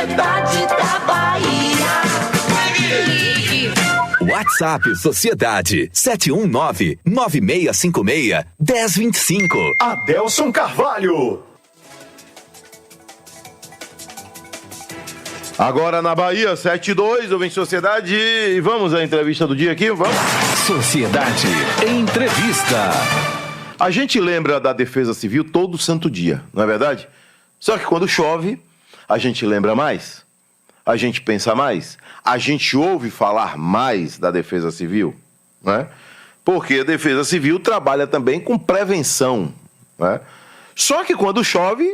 Sociedade da Bahia. WhatsApp Sociedade 719-9656-1025. Adelson Carvalho. Agora na Bahia, 7-2, ouvem Sociedade. E vamos à entrevista do dia aqui, vamos? Sociedade Entrevista. A gente lembra da Defesa Civil todo santo dia, não é verdade? Só que quando chove, a gente lembra mais, a gente pensa mais, a gente ouve falar mais da Defesa Civil, não é? Porque a Defesa Civil trabalha também com prevenção, não é? Só que quando chove,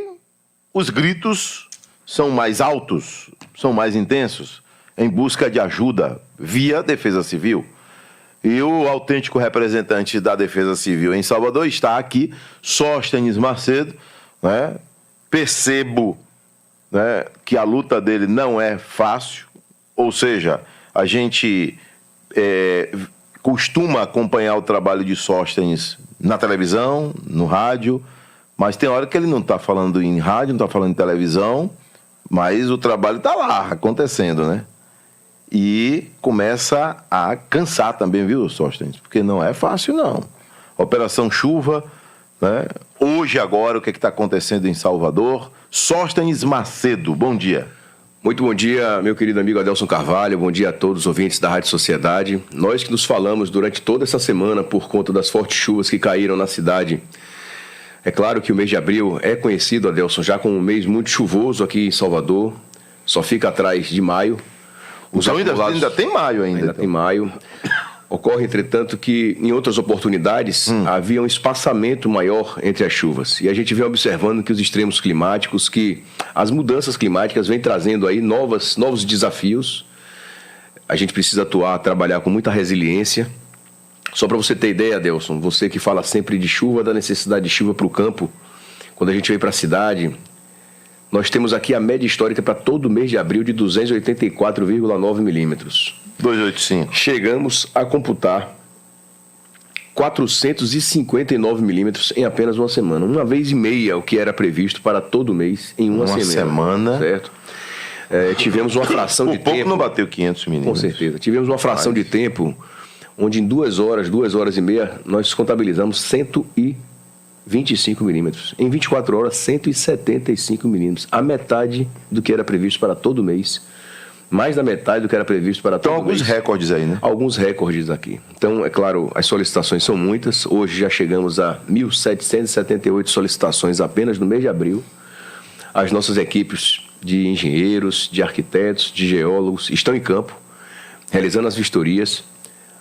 os gritos são mais altos, são mais intensos, em busca de ajuda via Defesa Civil. E o autêntico representante da Defesa Civil em Salvador está aqui, Sóstenes Macedo, né? Percebo, né, que a luta dele não é fácil, ou seja, a gente costuma acompanhar o trabalho de Sóstenes na televisão, no rádio, mas tem hora que ele não está falando em rádio, não está falando em televisão, mas o trabalho está lá, acontecendo, né? E começa a cansar também, viu, Sóstenes? Porque não é fácil, não. Operação Chuva, né? Hoje, agora, o que está acontecendo em Salvador? Sóstenes Macedo, bom dia. Muito bom dia, meu querido amigo Adelson Carvalho, bom dia a todos os ouvintes da Rádio Sociedade. Nós que nos falamos durante toda essa semana por conta das fortes chuvas que caíram na cidade. É claro que o mês de abril é conhecido, Adelson, já como um mês muito chuvoso aqui em Salvador, só fica atrás de maio. Então ainda tem maio ainda. Ainda tem maio. Ocorre, entretanto, que em outras oportunidades havia um espaçamento maior entre as chuvas. E a gente vem observando que os extremos climáticos, que as mudanças climáticas vêm trazendo aí novos desafios. A gente precisa atuar, trabalhar com muita resiliência. Só para você ter ideia, Adelson, você que fala sempre de chuva, da necessidade de chuva para o campo, quando a gente vem para a cidade, nós temos aqui a média histórica para todo mês de abril de 284,9 milímetros. 285. Chegamos a computar 459 milímetros em apenas uma semana. Uma vez e meia o que era previsto para todo mês em uma semana. Certo? Tivemos uma fração de tempo... Por pouco não bateu 500 milímetros. Com certeza. Tivemos uma fração de tempo onde em 2 horas e meia, nós contabilizamos 125 milímetros. Em 24 horas, 175 milímetros. A metade do que era previsto para todo mês. Mais da metade do que era previsto para todo mês. Então, alguns recordes aí, né? Alguns recordes aqui. Então, é claro, as solicitações são muitas. Hoje já chegamos a 1.778 solicitações apenas no mês de abril. As nossas equipes de engenheiros, de arquitetos, de geólogos estão em campo, realizando as vistorias,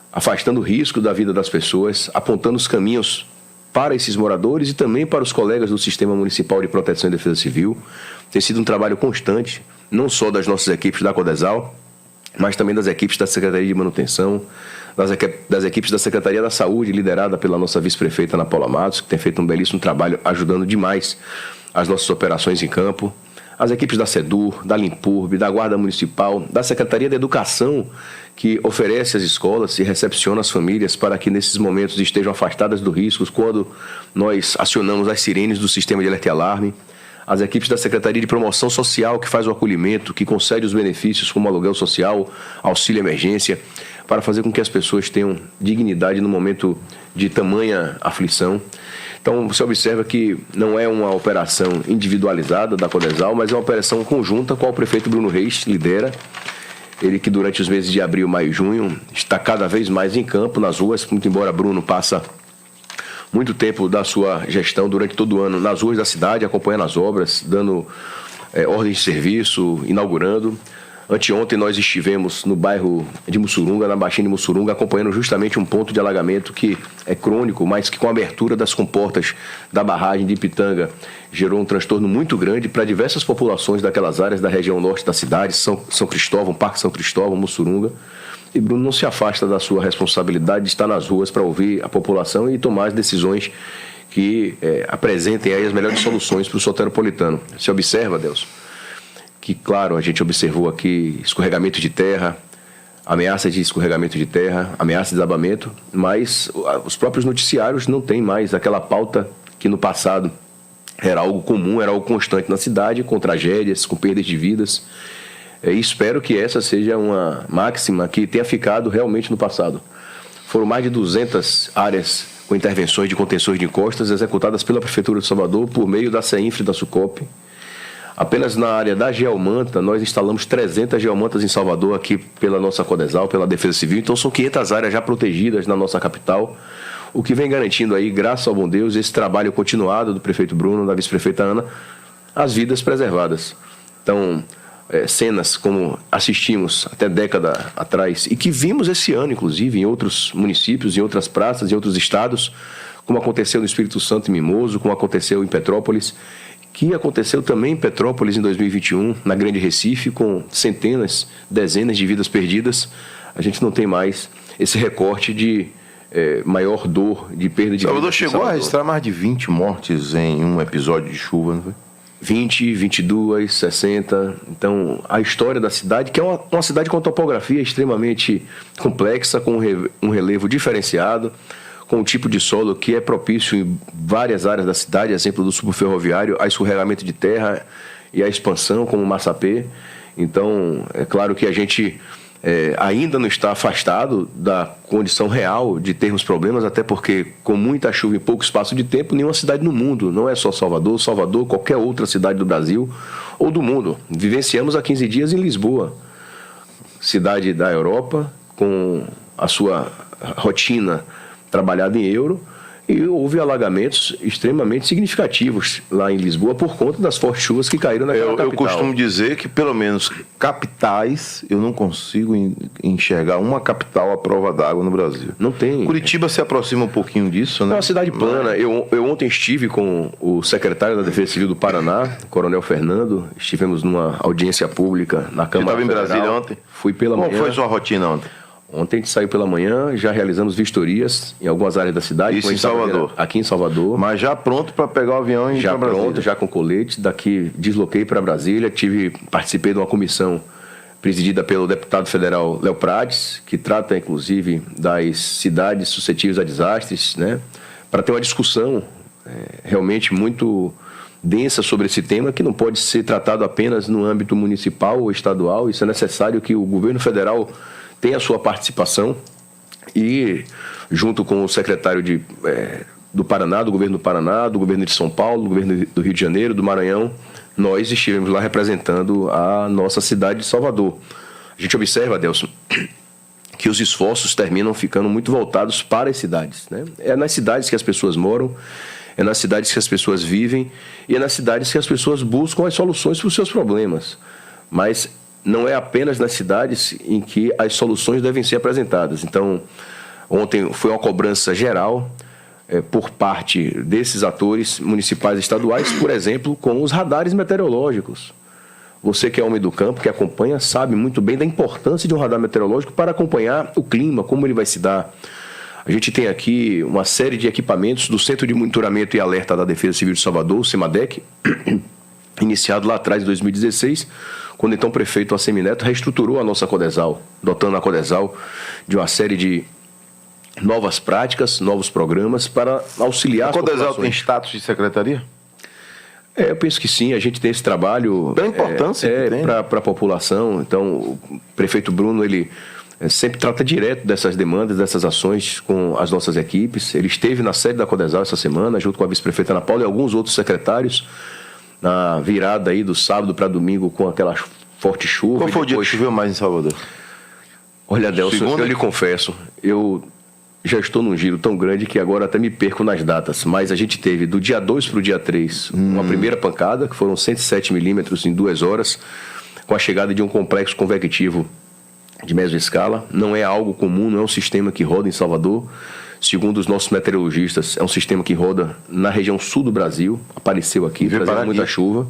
afastando o risco da vida das pessoas, apontando os caminhos para esses moradores e também para os colegas do Sistema Municipal de Proteção e Defesa Civil. Tem sido um trabalho constante, não só das nossas equipes da Codesal, mas também das equipes da Secretaria de Manutenção, das equipes da Secretaria da Saúde, liderada pela nossa vice-prefeita Ana Paula Matos, que tem feito um belíssimo trabalho ajudando demais as nossas operações em campo, as equipes da SEDUR, da Limpurb, da Guarda Municipal, da Secretaria da Educação, que oferece às escolas e recepciona as famílias para que nesses momentos estejam afastadas do risco quando nós acionamos as sirenes do sistema de alerta e alarme, as equipes da Secretaria de Promoção Social, que faz o acolhimento, que concede os benefícios como aluguel social, auxílio emergência, para fazer com que as pessoas tenham dignidade no momento de tamanha aflição. Então, você observa que não é uma operação individualizada da Codesal, mas é uma operação conjunta com o prefeito Bruno Reis, lidera. Ele que durante os meses de abril, maio e junho está cada vez mais em campo, nas ruas, muito embora Bruno passa muito tempo da sua gestão durante todo o ano nas ruas da cidade, acompanhando as obras, dando ordem de serviço, inaugurando. Anteontem nós estivemos no bairro de Mussurunga, na Baixinha de Mussurunga, acompanhando justamente um ponto de alagamento que é crônico, mas que com a abertura das comportas da barragem de Ipitanga gerou um transtorno muito grande para diversas populações daquelas áreas da região norte da cidade, São Cristóvão, Parque São Cristóvão, Mussurunga. E Bruno não se afasta da sua responsabilidade de estar nas ruas para ouvir a população e tomar as decisões que apresentem aí as melhores soluções para o soteropolitano. Você observa, Adelson, que, claro, a gente observou aqui escorregamento de terra, ameaça de escorregamento de terra, ameaça de desabamento, mas os próprios noticiários não têm mais aquela pauta que no passado era algo comum, era algo constante na cidade, com tragédias, com perdas de vidas. E espero que essa seja uma máxima que tenha ficado realmente no passado. Foram mais de 200 áreas com intervenções de contenções de encostas executadas pela Prefeitura de Salvador por meio da CEINFRE e da SUCOP. Apenas na área da geomanta, nós instalamos 300 geomantas em Salvador, aqui pela nossa Codesal, pela Defesa Civil. Então, são 500 áreas já protegidas na nossa capital, o que vem garantindo aí, graças ao bom Deus, esse trabalho continuado do prefeito Bruno, da vice-prefeita Ana, as vidas preservadas. Então, cenas como assistimos até década atrás e que vimos esse ano, inclusive, em outros municípios, em outras praças, em outros estados, como aconteceu no Espírito Santo e Mimoso, como aconteceu em Petrópolis, que aconteceu também em Petrópolis em 2021, na Grande Recife, com centenas, dezenas de vidas perdidas. A gente não tem mais esse recorte de maior dor, de perda de vida. Salvador chegou a registrar mais de 20 mortes em um episódio de chuva, não foi? 20, 22, 60. Então, a história da cidade, que é uma cidade com topografia extremamente complexa, com um relevo diferenciado, com um tipo de solo que é propício em várias áreas da cidade, exemplo do subferroviário, a escorregamento de terra e a expansão, como o Massapê. Então, é claro que a gente ainda não está afastado da condição real de termos problemas, até porque com muita chuva em pouco espaço de tempo, nenhuma cidade no mundo, não é só Salvador, qualquer outra cidade do Brasil ou do mundo. Vivenciamos há 15 dias em Lisboa, cidade da Europa, com a sua rotina trabalhada em euro, e houve alagamentos extremamente significativos lá em Lisboa por conta das fortes chuvas que caíram naquela capital. Eu costumo dizer que, pelo menos, capitais, eu não consigo enxergar uma capital à prova d'água no Brasil. Não tem. Curitiba se aproxima um pouquinho disso, né? É uma cidade plana. Eu ontem estive com o secretário da Defesa Civil do Paraná, Coronel Fernando. Estivemos numa audiência pública na Câmara Federal. Você estava em Brasília Federal. ontem? Fui pela manhã. Como foi sua rotina ontem? Ontem a gente saiu pela manhã, já realizamos vistorias em algumas áreas da cidade. Isso em Salvador? Aqui em Salvador. Mas já pronto para pegar o avião e ir já para Brasília? Pronto, já com colete. Daqui desloquei para Brasília. Participei de uma comissão presidida pelo deputado federal Léo Prates, que trata inclusive das cidades suscetíveis a desastres, né? Para ter uma discussão realmente muito densa sobre esse tema, que não pode ser tratado apenas no âmbito municipal ou estadual. Isso é necessário que o governo federal tem a sua participação e, junto com o secretário do Paraná, do governo do Paraná, do governo de São Paulo, do governo do Rio de Janeiro, do Maranhão, nós estivemos lá representando a nossa cidade de Salvador. A gente observa, Adelson, que os esforços terminam ficando muito voltados para as cidades, né? É nas cidades que as pessoas moram, é nas cidades que as pessoas vivem e é nas cidades que as pessoas buscam as soluções para os seus problemas. Mas não é apenas nas cidades em que as soluções devem ser apresentadas. Então, ontem foi uma cobrança geral por parte desses atores municipais e estaduais, por exemplo, com os radares meteorológicos. Você que é homem do campo, que acompanha, sabe muito bem da importância de um radar meteorológico para acompanhar o clima, como ele vai se dar. A gente tem aqui uma série de equipamentos do Centro de Monitoramento e Alerta da Defesa Civil de Salvador, o CEMADEC, iniciado lá atrás, em 2016, quando então o prefeito Assemineto reestruturou a nossa Codesal, dotando a Codesal de uma série de novas práticas, novos programas para auxiliar a as Codesal populações. tem status de secretaria? Eu penso que sim, a gente tem esse trabalho pela importância que tem para a população. Então, o prefeito Bruno, ele sempre trata direto dessas demandas, dessas ações com as nossas equipes. Ele esteve na sede da Codesal essa semana, junto com a vice-prefeita Ana Paula e alguns outros secretários, na virada aí do sábado para domingo com aquela forte chuva. Qual foi o dia que choveu mais em Salvador? Olha, Adelson, Segunda? eu lhe confesso, eu já estou num giro tão grande que agora até me perco nas datas, mas a gente teve do dia 2 para o dia 3 uma primeira pancada, que foram 107 milímetros em 2 horas, com a chegada de um complexo convectivo de mesoscala. Não é algo comum, não é um sistema que roda em Salvador. Segundo os nossos meteorologistas, é um sistema que roda na região sul do Brasil, apareceu aqui, trazendo muita chuva.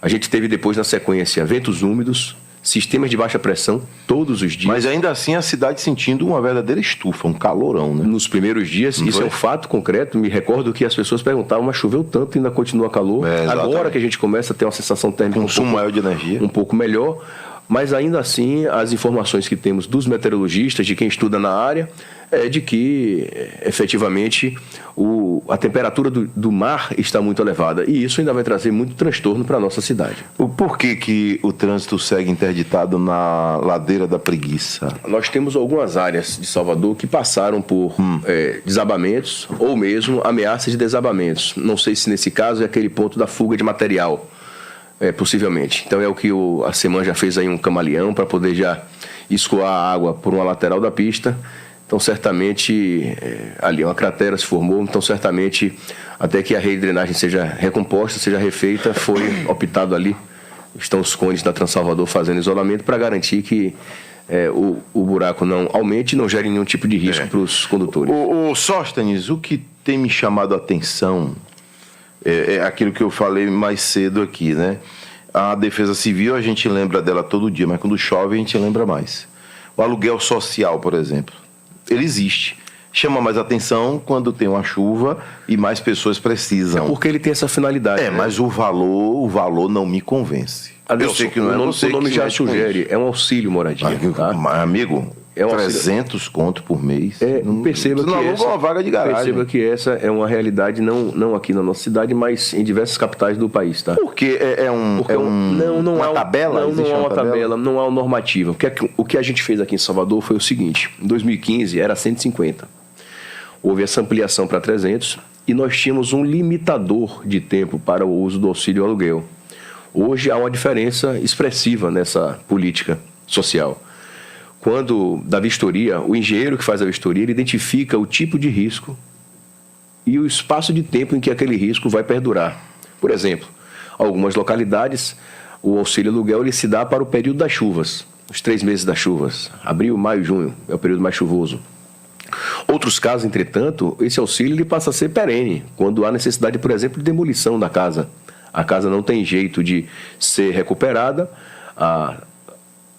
A gente teve depois, na sequência, ventos úmidos, sistemas de baixa pressão todos os dias. Mas ainda assim a cidade sentindo uma verdadeira estufa, um calorão, né? Nos primeiros dias, isso é um fato concreto. Me recordo que as pessoas perguntavam, mas choveu tanto e ainda continua calor. Agora que a gente começa a ter uma sensação térmica consumo maior de energia, um pouco melhor. Mas ainda assim, as informações que temos dos meteorologistas, de quem estuda na área, é de que efetivamente a temperatura do mar está muito elevada. E isso ainda vai trazer muito transtorno para a nossa cidade. Por que o trânsito segue interditado na ladeira da Preguiça? Nós temos algumas áreas de Salvador que passaram por desabamentos ou mesmo ameaças de desabamentos. Não sei se nesse caso é aquele ponto da fuga de material. Possivelmente. Então é o que a Seman já fez aí um camaleão para poder já escoar a água por uma lateral da pista. Então certamente ali uma cratera se formou, então certamente até que a rede de drenagem seja recomposta, seja refeita, foi optado ali. Estão os cones da Transalvador fazendo isolamento para garantir que o buraco não aumente e não gere nenhum tipo de risco para os condutores. O Sóstenes, o que tem me chamado a atenção é aquilo que eu falei mais cedo aqui, né? A Defesa Civil, a gente lembra dela todo dia, mas quando chove a gente lembra mais. O aluguel social, por exemplo, ele existe. Chama mais atenção quando tem uma chuva e mais pessoas precisam. É porque ele tem essa finalidade. Né? Mas o valor não me convence. Eu sei que não é você. O nome já sugere, é um auxílio moradia. Amigo, 300 conto por mês. Perceba que essa, uma vaga de garagem. Perceba que essa é uma realidade não aqui na nossa cidade, mas em diversas capitais do país, tá? Porque uma tabela? Não há uma tabela, não há uma normativa. O que a gente fez aqui em Salvador foi o seguinte: em 2015 era 150. Houve essa ampliação para 300 e nós tínhamos um limitador de tempo para o uso do auxílio aluguel. Hoje há uma diferença expressiva nessa política social. Quando da vistoria, o engenheiro que faz a vistoria, ele identifica o tipo de risco e o espaço de tempo em que aquele risco vai perdurar. Por exemplo, algumas localidades, o auxílio aluguel ele se dá para o período das chuvas, os 3 meses das chuvas, abril, maio, junho, é o período mais chuvoso. Outros casos, entretanto, esse auxílio ele passa a ser perene, quando há necessidade, por exemplo, de demolição da casa. A casa não tem jeito de ser recuperada, a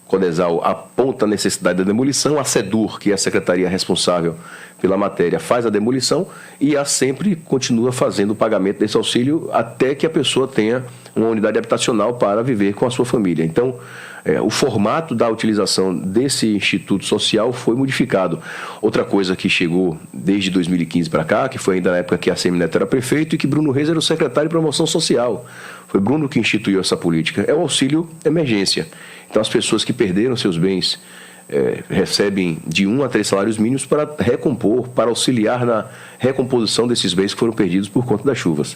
Codesal aponta a necessidade da demolição, a SEDUR, que é a secretaria responsável pela matéria, faz a demolição e a sempre continua fazendo o pagamento desse auxílio até que a pessoa tenha uma unidade habitacional para viver com a sua família. Então, o formato da utilização desse instituto social foi modificado. Outra coisa que chegou desde 2015 para cá, que foi ainda na época que a ACM Neto era prefeito e que Bruno Reis era o secretário de promoção social. Foi Bruno que instituiu essa política. É o auxílio emergência. Então, as pessoas que perderam seus bens recebem de 1 a 3 salários mínimos para recompor, para auxiliar na recomposição desses bens que foram perdidos por conta das chuvas.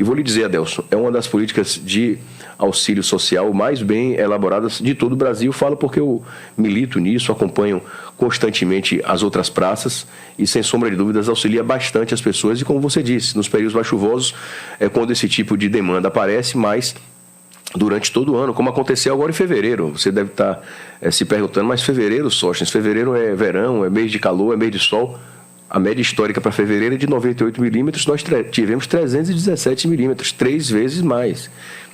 E vou lhe dizer, Adelson, é uma das políticas de auxílio social mais bem elaboradas de todo o Brasil. Falo porque eu milito nisso, acompanho constantemente as outras praças e, sem sombra de dúvidas, auxilia bastante as pessoas. E, como você disse, nos períodos mais chuvosos é quando esse tipo de demanda aparece, mas durante todo o ano, como aconteceu agora em fevereiro. Você deve estar se perguntando, mas fevereiro, Sóstenes, fevereiro é verão, é mês de calor, é mês de sol. A média histórica para fevereiro é de 98 milímetros, nós tivemos 317 milímetros, 3 vezes mais.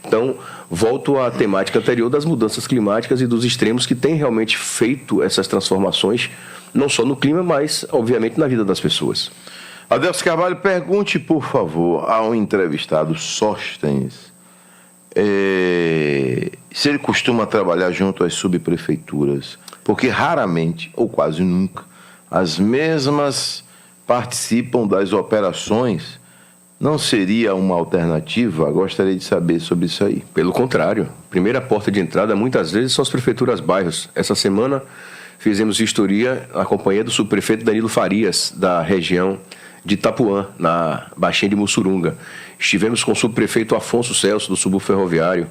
Então, volto à temática anterior das mudanças climáticas e dos extremos que têm realmente feito essas transformações, não só no clima, mas, obviamente, na vida das pessoas. Adelson Carvalho, pergunte, por favor, ao entrevistado Sóstenes, se ele costuma trabalhar junto às subprefeituras, porque raramente, ou quase nunca, as mesmas participam das operações. Não seria uma alternativa? Gostaria de saber sobre isso aí. Pelo contrário, primeira porta de entrada muitas vezes são as prefeituras bairros. Essa semana fizemos vistoria na companhia do subprefeito Danilo Farias, da região de Itapuã, na Baixinha de Mussurunga. Estivemos com o subprefeito Afonso Celso, do subúrbio ferroviário,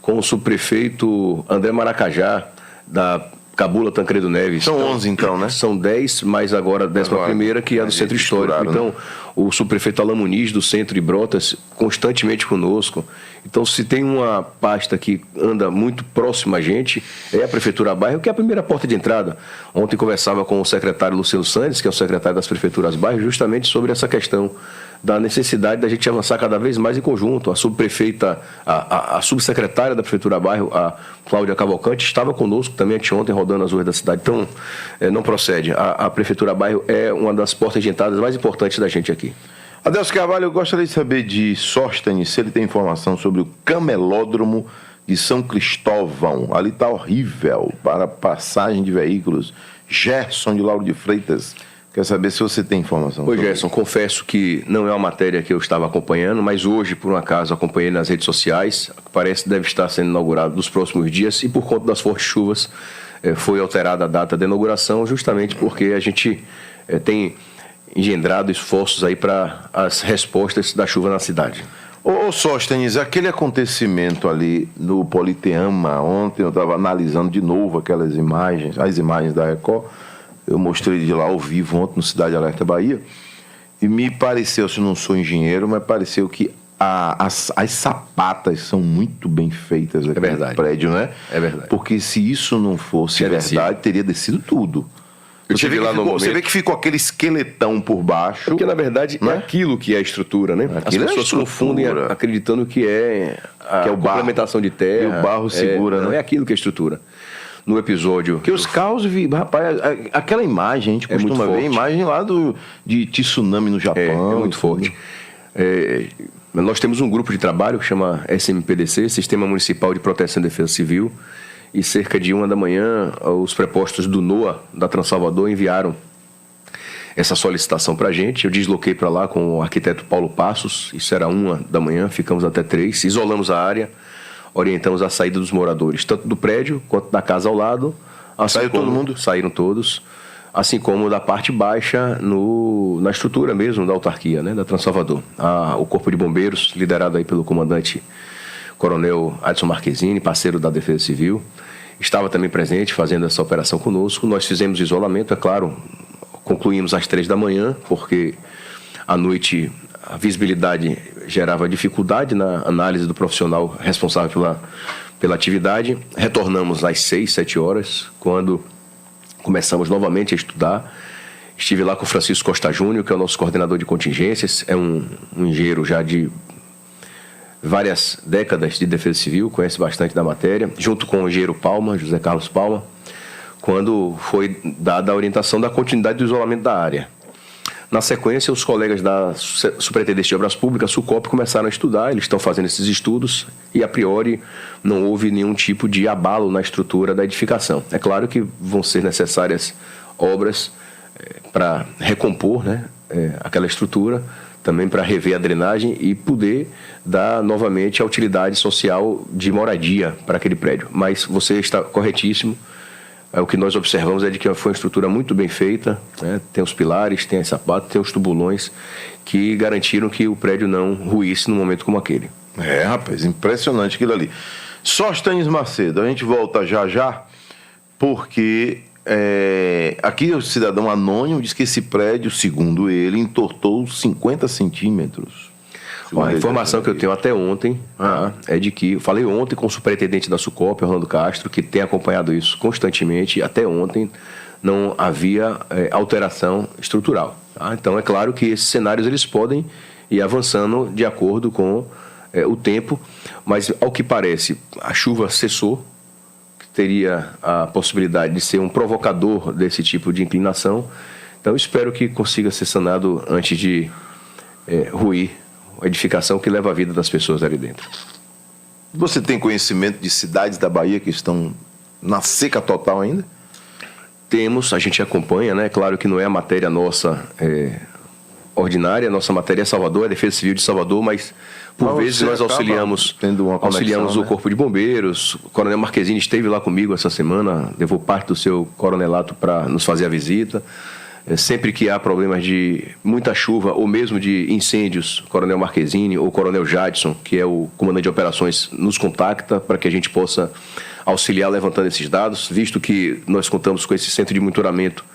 com o subprefeito André Maracajá, da Cabula Tancredo Neves. São 11 então, né? São 10, mas agora a 11ª, que é do Centro Histórico. Então, né? O subprefeito Alain Muniz, do Centro de Brotas, constantemente conosco. Então, se tem uma pasta que anda muito próxima a gente, é a Prefeitura Bairro, que é a primeira porta de entrada. Ontem conversava com o secretário Luciano Santos, que é o secretário das Prefeituras Bairro, justamente sobre essa questão da necessidade da gente avançar cada vez mais em conjunto. A subprefeita, a subsecretária da Prefeitura Bairro, a Cláudia Cavalcante, estava conosco também anteontem rodando as ruas da cidade. Então, não procede. A Prefeitura Bairro é uma das portas de entrada mais importantes da gente aqui. Adelson Carvalho, eu gostaria de saber de Sóstenes, se ele tem informação sobre o camelódromo de São Cristóvão. Ali está horrível para passagem de veículos. Gerson de Lauro de Freitas. Quer saber se você tem informação? Oi, Gerson, confesso que não é uma matéria que eu estava acompanhando, mas hoje, por um acaso, acompanhei nas redes sociais. Parece que deve estar sendo inaugurado nos próximos dias e, por conta das fortes chuvas, foi alterada a data da inauguração, justamente porque a gente tem engendrado esforços aí para as respostas da chuva na cidade. Ô Sóstenes, aquele acontecimento ali no Politeama, ontem eu estava analisando de novo aquelas imagens, as imagens da Record. Eu mostrei de lá ao vivo ontem no Cidade Alerta Bahia e me pareceu, se eu não sou engenheiro, mas pareceu que as sapatas são muito bem feitas aqui no prédio, né? É verdade. Porque se isso não fosse verdade, teria descido tudo. Você vê que ficou aquele esqueletão por baixo. Porque, na verdade, né? é aquilo que é a estrutura, né? As pessoas confundem acreditando que é a complementação de terra. E o barro segura, né? Não é aquilo que é a estrutura. No episódio... Que os carros... Rapaz, aquela imagem, a gente costuma ver a imagem lá de tsunami no Japão. É muito forte. Nós temos um grupo de trabalho que chama SMPDC, Sistema Municipal de Proteção e Defesa Civil, e cerca de 1h, os prepostos do NOAA, da Transalvador, enviaram essa solicitação para a gente. Eu desloquei para lá com o arquiteto Paulo Passos, isso era 1h, ficamos até 3h, isolamos a área, orientamos a saída dos moradores, tanto do prédio quanto da casa ao lado. Saiu todo mundo? Saíram todos, assim como da parte baixa na estrutura mesmo da autarquia, né, da Transalvador. O Corpo de Bombeiros, liderado aí pelo comandante Coronel Adson Marquezine, parceiro da Defesa Civil, estava também presente fazendo essa operação conosco. Nós fizemos isolamento, é claro, concluímos às 3h, porque à noite a visibilidade gerava dificuldade na análise do profissional responsável pela atividade. Retornamos às 6, 7 horas, quando começamos novamente a estudar. Estive lá com o Francisco Costa Júnior, que é o nosso coordenador de contingências, é um engenheiro já de várias décadas de defesa civil, conhece bastante da matéria, junto com o engenheiro Palma, José Carlos Palma, quando foi dada a orientação da continuidade do isolamento da área. Na sequência, os colegas da Superintendência de Obras Públicas, SUCOP, começaram a estudar, eles estão fazendo esses estudos e, a priori, não houve nenhum tipo de abalo na estrutura da edificação. É claro que vão ser necessárias obras para recompor, né, aquela estrutura, também para rever a drenagem e poder dar novamente a utilidade social de moradia para aquele prédio. Mas você está corretíssimo. O que nós observamos é de que foi uma estrutura muito bem feita, né? Tem os pilares, tem as sapatas, tem os tubulões que garantiram que o prédio não ruísse num momento como aquele. Rapaz, impressionante aquilo ali. Sóstenes Macedo, a gente volta já, porque aqui o cidadão anônimo diz que esse prédio, segundo ele, entortou 50 centímetros. A informação que eu tenho até ontem é de que... Eu falei ontem com o superintendente da SUCOP, Orlando Castro, que tem acompanhado isso constantemente. Até ontem não havia alteração estrutural. Tá? Então, é claro que esses cenários eles podem ir avançando de acordo com o tempo. Mas, ao que parece, a chuva cessou, que teria a possibilidade de ser um provocador desse tipo de inclinação. Então, espero que consiga ser sanado antes de ruir a edificação que leva a vida das pessoas ali dentro. Você tem conhecimento de cidades da Bahia que estão na seca total ainda? Temos, a gente acompanha, né? Claro que não é a matéria nossa ordinária, a nossa matéria é Salvador, é a Defesa Civil de Salvador, mas por vezes nós auxiliamos o Corpo de Bombeiros. O Coronel Marquezine esteve lá comigo essa semana, levou parte do seu coronelato para nos fazer a visita. Sempre que há problemas de muita chuva ou mesmo de incêndios, o Coronel Marquezine ou o Coronel Jadson, que é o comandante de operações, nos contacta para que a gente possa auxiliar levantando esses dados, visto que nós contamos com esse centro de monitoramento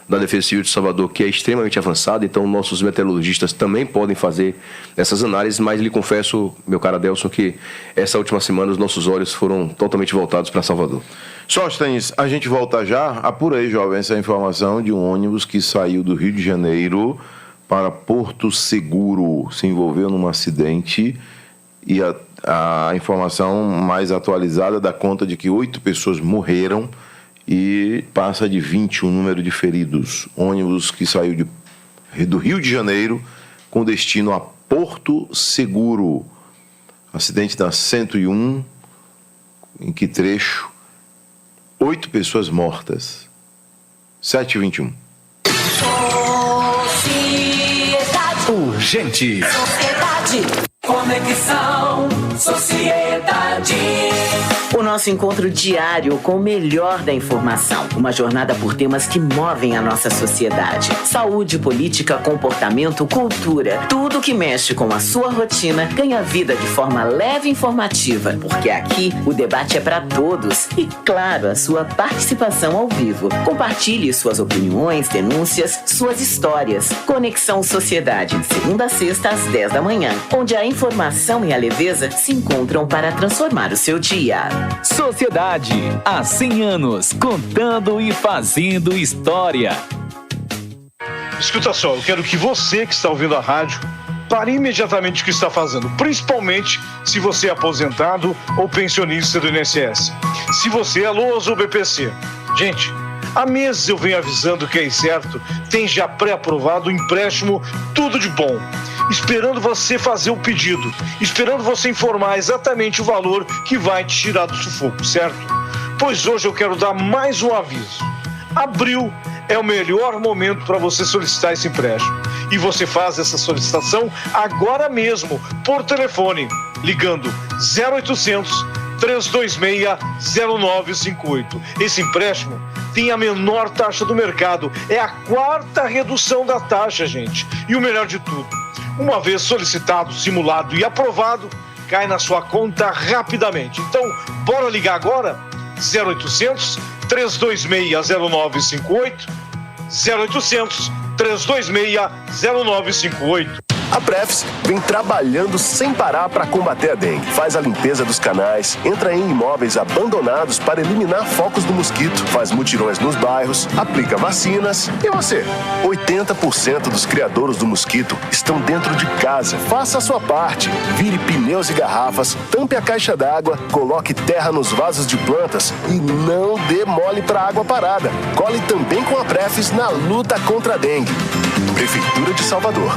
da Defesa Civil de Salvador, que é extremamente avançado, então nossos meteorologistas também podem fazer essas análises, mas lhe confesso, meu caro Adelson, que essa última semana os nossos olhos foram totalmente voltados para Salvador. Sóstenes, a gente volta já. Apura aí, jovem, essa informação de um ônibus que saiu do Rio de Janeiro para Porto Seguro, se envolveu num acidente e a informação mais atualizada dá conta de que 8 pessoas morreram e passa de 20 o número de feridos. Ônibus que saiu do Rio de Janeiro com destino a Porto Seguro. Acidente da 101 Em que trecho? 8 pessoas mortas. 7h21. Sociedade. Urgente. Sociedade. Conexão Sociedade. O nosso encontro diário com o melhor da informação. Uma jornada por temas que movem a nossa sociedade. Saúde, política, comportamento, cultura. Tudo que mexe com a sua rotina ganha vida de forma leve e informativa. Porque aqui o debate é para todos. E, claro, a sua participação ao vivo. Compartilhe suas opiniões, denúncias, suas histórias. Conexão Sociedade, de segunda a sexta às 10 da manhã. Onde a informação e a leveza se encontram para transformar o seu dia. Sociedade, há 100 anos, contando e fazendo história. Escuta só, eu quero que você que está ouvindo a rádio pare imediatamente o que está fazendo, principalmente se você é aposentado ou pensionista do INSS. Se você é LOAS ou BPC. Gente, há meses eu venho avisando que a Incerto tem já pré-aprovado o empréstimo Tudo de Bom, esperando você fazer o pedido, esperando você informar exatamente o valor que vai te tirar do sufoco, certo? Pois hoje eu quero dar mais um aviso. Abril é o melhor momento para você solicitar esse empréstimo. E você faz essa solicitação agora mesmo, por telefone, ligando 0800 326 0958. Esse empréstimo tem a menor taxa do mercado. É a 4ª redução da taxa, gente. E o melhor de tudo, uma vez solicitado, simulado e aprovado, cai na sua conta rapidamente. Então, bora ligar agora? 0800 326 0958, 0800 326 0958. A Prefis vem trabalhando sem parar para combater a dengue. Faz a limpeza dos canais, entra em imóveis abandonados para eliminar focos do mosquito, faz mutirões nos bairros, aplica vacinas. E você? 80% dos criadouros do mosquito estão dentro de casa. Faça a sua parte. Vire pneus e garrafas, tampe a caixa d'água, coloque terra nos vasos de plantas e não dê mole para água parada. Cole também com a Prefis na luta contra a dengue. Prefeitura de Salvador.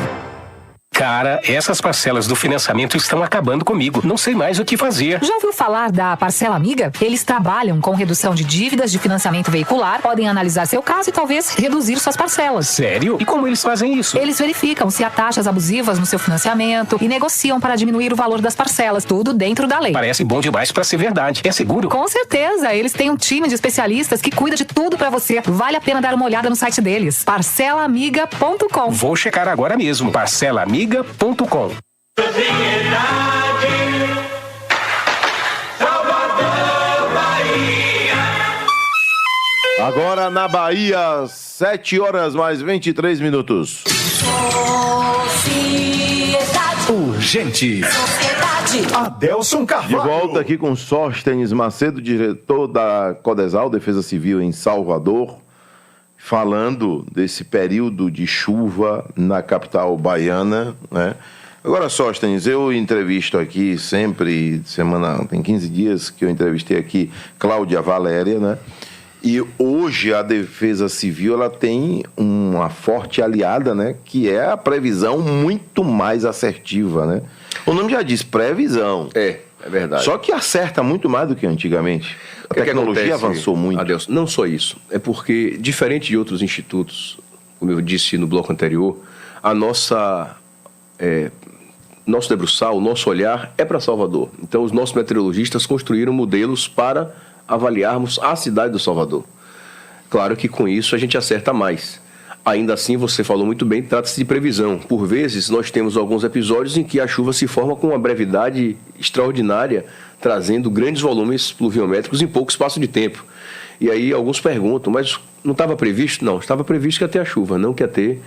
Cara, essas parcelas do financiamento estão acabando comigo. Não sei mais o que fazer. Já ouviu falar da Parcela Amiga? Eles trabalham com redução de dívidas de financiamento veicular, podem analisar seu caso e talvez reduzir suas parcelas. Sério? E como eles fazem isso? Eles verificam se há taxas abusivas no seu financiamento e negociam para diminuir o valor das parcelas. Tudo dentro da lei. Parece bom demais para ser verdade. É seguro? Com certeza. Eles têm um time de especialistas que cuida de tudo para você. Vale a pena dar uma olhada no site deles. parcelaamiga.com. Vou checar agora mesmo. parcelaamiga.com. Agora na Bahia, 7 horas mais 23 minutos. Sociedade. Urgente. Sociedade. Adelson De Carvalho. volta aqui com Sóstenes Macedo, diretor da Codesal, Defesa Civil em Salvador, falando desse período de chuva na capital baiana, né? Agora, Sóstenes, eu entrevisto aqui sempre, tem 15 dias que eu entrevistei aqui Cláudia Valéria, né? E hoje a Defesa Civil ela tem uma forte aliada, né? Que é a previsão muito mais assertiva, né? O nome já diz previsão. É verdade. Só que acerta muito mais do que antigamente. A tecnologia avançou muito. Adelson, não só isso. É porque, diferente de outros institutos, como eu disse no bloco anterior, a nosso debruçar, o nosso olhar é para Salvador. Então, os nossos meteorologistas construíram modelos para avaliarmos a cidade do Salvador. Claro que com isso a gente acerta mais. Ainda assim, você falou muito bem, trata-se de previsão. Por vezes, nós temos alguns episódios em que a chuva se forma com uma brevidade extraordinária, trazendo grandes volumes pluviométricos em pouco espaço de tempo. E aí alguns perguntam, mas não estava previsto? Não, estava previsto que ia ter a chuva, não que ia ter...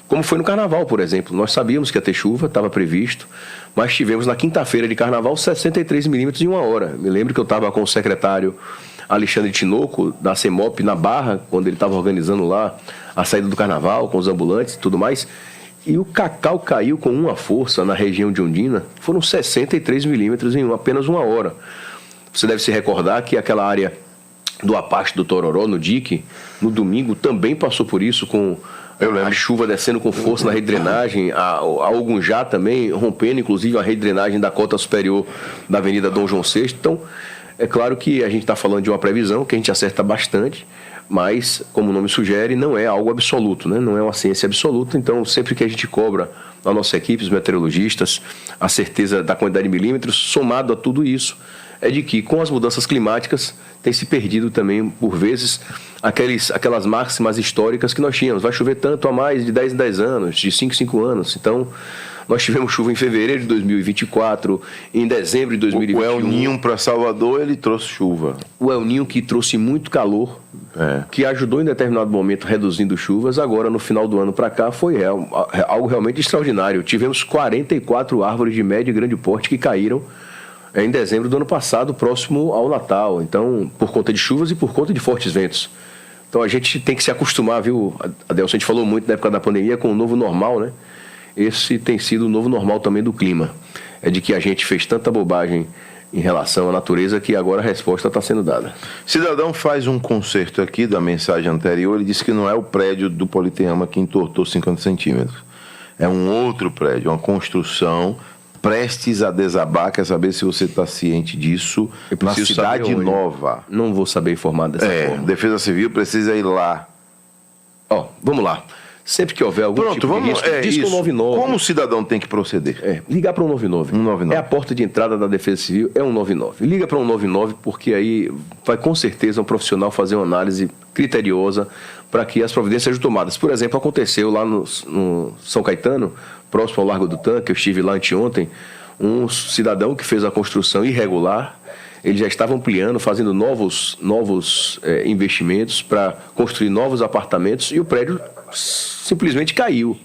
Como foi no Carnaval, por exemplo. Nós sabíamos que ia ter chuva, estava previsto, mas tivemos na quinta-feira de Carnaval 63 milímetros em 1 hora. Me lembro que eu estava com o secretário Alexandre Tinoco, da CEMOP, na Barra, quando ele estava organizando lá a saída do Carnaval, com os ambulantes e tudo mais, e o cacau caiu com uma força na região de Ondina, foram 63 milímetros em apenas 1 hora. Você deve se recordar que aquela área do Apache do Tororó, no dique, no domingo também passou por isso, com a chuva descendo com força na rede de drenagem, a Ogunjá também rompendo, inclusive, a rede de drenagem da cota superior da Avenida Dom João VI. Então, É claro que a gente está falando de uma previsão que a gente acerta bastante, mas, como o nome sugere, não é algo absoluto, né? Não é uma ciência absoluta. Então, sempre que a gente cobra na nossa equipe, os meteorologistas, a certeza da quantidade de milímetros, somado a tudo isso, é de que com as mudanças climáticas tem se perdido também, por vezes, aquelas máximas históricas que nós tínhamos. Vai chover tanto a mais de 10 em 10 anos, de 5 em 5 anos. Então, nós tivemos chuva em fevereiro de 2024, em dezembro de 2021. O El Niño para Salvador, ele trouxe chuva. O El Niño que trouxe muito calor, que ajudou em determinado momento reduzindo chuvas. Agora, no final do ano para cá, foi algo realmente extraordinário. Tivemos 44 árvores de médio e grande porte que caíram em dezembro do ano passado, próximo ao Natal. Então, por conta de chuvas e por conta de fortes ventos. Então, a gente tem que se acostumar, viu, Adelson? A gente falou muito na época da pandemia com o novo normal, né? Esse tem sido o novo normal também do clima. É de que a gente fez tanta bobagem em relação à natureza que agora a resposta está sendo dada. Cidadão faz um conserto aqui da mensagem anterior. Ele disse que não é o prédio do Politeama que entortou 50 centímetros. É um outro prédio, uma construção prestes a desabar. Quer saber se você está ciente disso? Na Cidade Nova. Não vou saber informar dessa forma. Defesa Civil precisa ir lá. Vamos lá. Sempre que houver algum tipo de risco, diz com o 99. Como o cidadão tem que proceder? Ligar para o 199. 199. É a porta de entrada da Defesa Civil, é 199. Liga para o 199 porque aí vai com certeza um profissional fazer uma análise criteriosa para que as providências sejam tomadas. Por exemplo, aconteceu lá no São Caetano, próximo ao Largo do Tanque, eu estive lá anteontem, um cidadão que fez a construção irregular. Ele já estava ampliando, fazendo novos investimentos para construir novos apartamentos e o prédio simplesmente caiu.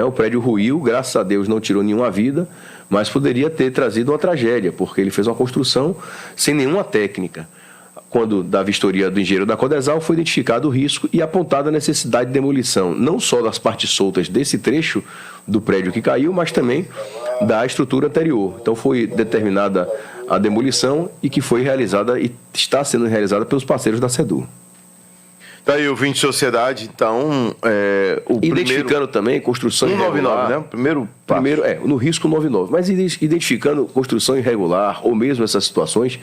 O prédio ruiu, graças a Deus não tirou nenhuma vida, mas poderia ter trazido uma tragédia, porque ele fez uma construção sem nenhuma técnica. Quando, da vistoria do engenheiro da Codesal, foi identificado o risco e apontada a necessidade de demolição, não só das partes soltas desse trecho do prédio que caiu, mas também da estrutura anterior. Então foi determinada a demolição e que foi realizada e está sendo realizada pelos parceiros da SEDU. Tá aí o Vinte Sociedade, então, identificando também construção 199, irregular. né? Primeiro, no risco 199. Mas identificando construção irregular ou mesmo essas situações,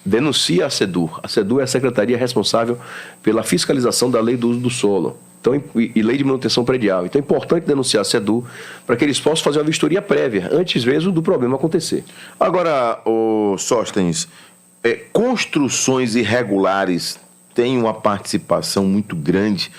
denuncia a SEDU. A SEDU é a secretaria responsável pela fiscalização da lei do uso do solo. Então, e lei de manutenção predial. Então é importante denunciar a SEDU para que eles possam fazer uma vistoria prévia, antes mesmo do problema acontecer. Agora, Sóstenes, construções irregulares têm uma participação muito grande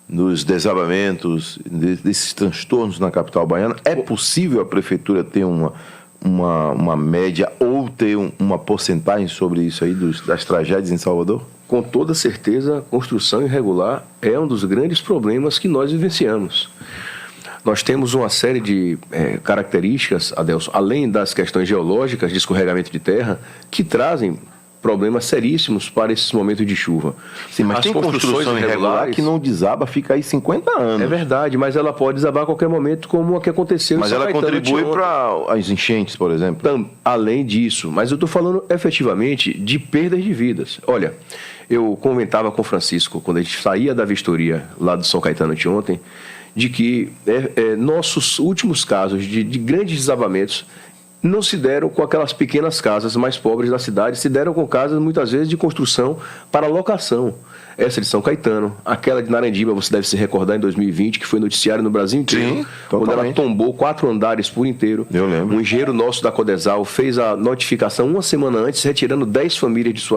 nos desabamentos, desses transtornos na capital baiana. É possível a prefeitura ter uma média ou ter uma porcentagem sobre isso aí das tragédias em Salvador? Com toda certeza, a construção irregular é um dos grandes problemas que nós vivenciamos. Nós temos uma série de características, Adelson, além das questões geológicas de escorregamento de terra, que trazem problemas seríssimos para esses momentos de chuva. Sim, mas tem construção irregular que não desaba, fica aí 50 anos. É verdade, mas ela pode desabar a qualquer momento, como a que aconteceu em São Caetano. Mas ela contribui para as enchentes, por exemplo? Além disso, mas eu estou falando efetivamente de perdas de vidas. Olha, eu comentava com o Francisco, quando a gente saía da vistoria lá do São Caetano anteontem, de que nossos últimos casos de grandes desabamentos não se deram com aquelas pequenas casas mais pobres da cidade, se deram com casas, muitas vezes, de construção para locação. Essa de São Caetano, aquela de Narandiba, você deve se recordar, em 2020, que foi noticiário no Brasil inteiro. Sim, quando ela tombou 4 andares por inteiro. Eu lembro. Um engenheiro nosso da Codesal fez a notificação uma semana antes, retirando 10 famílias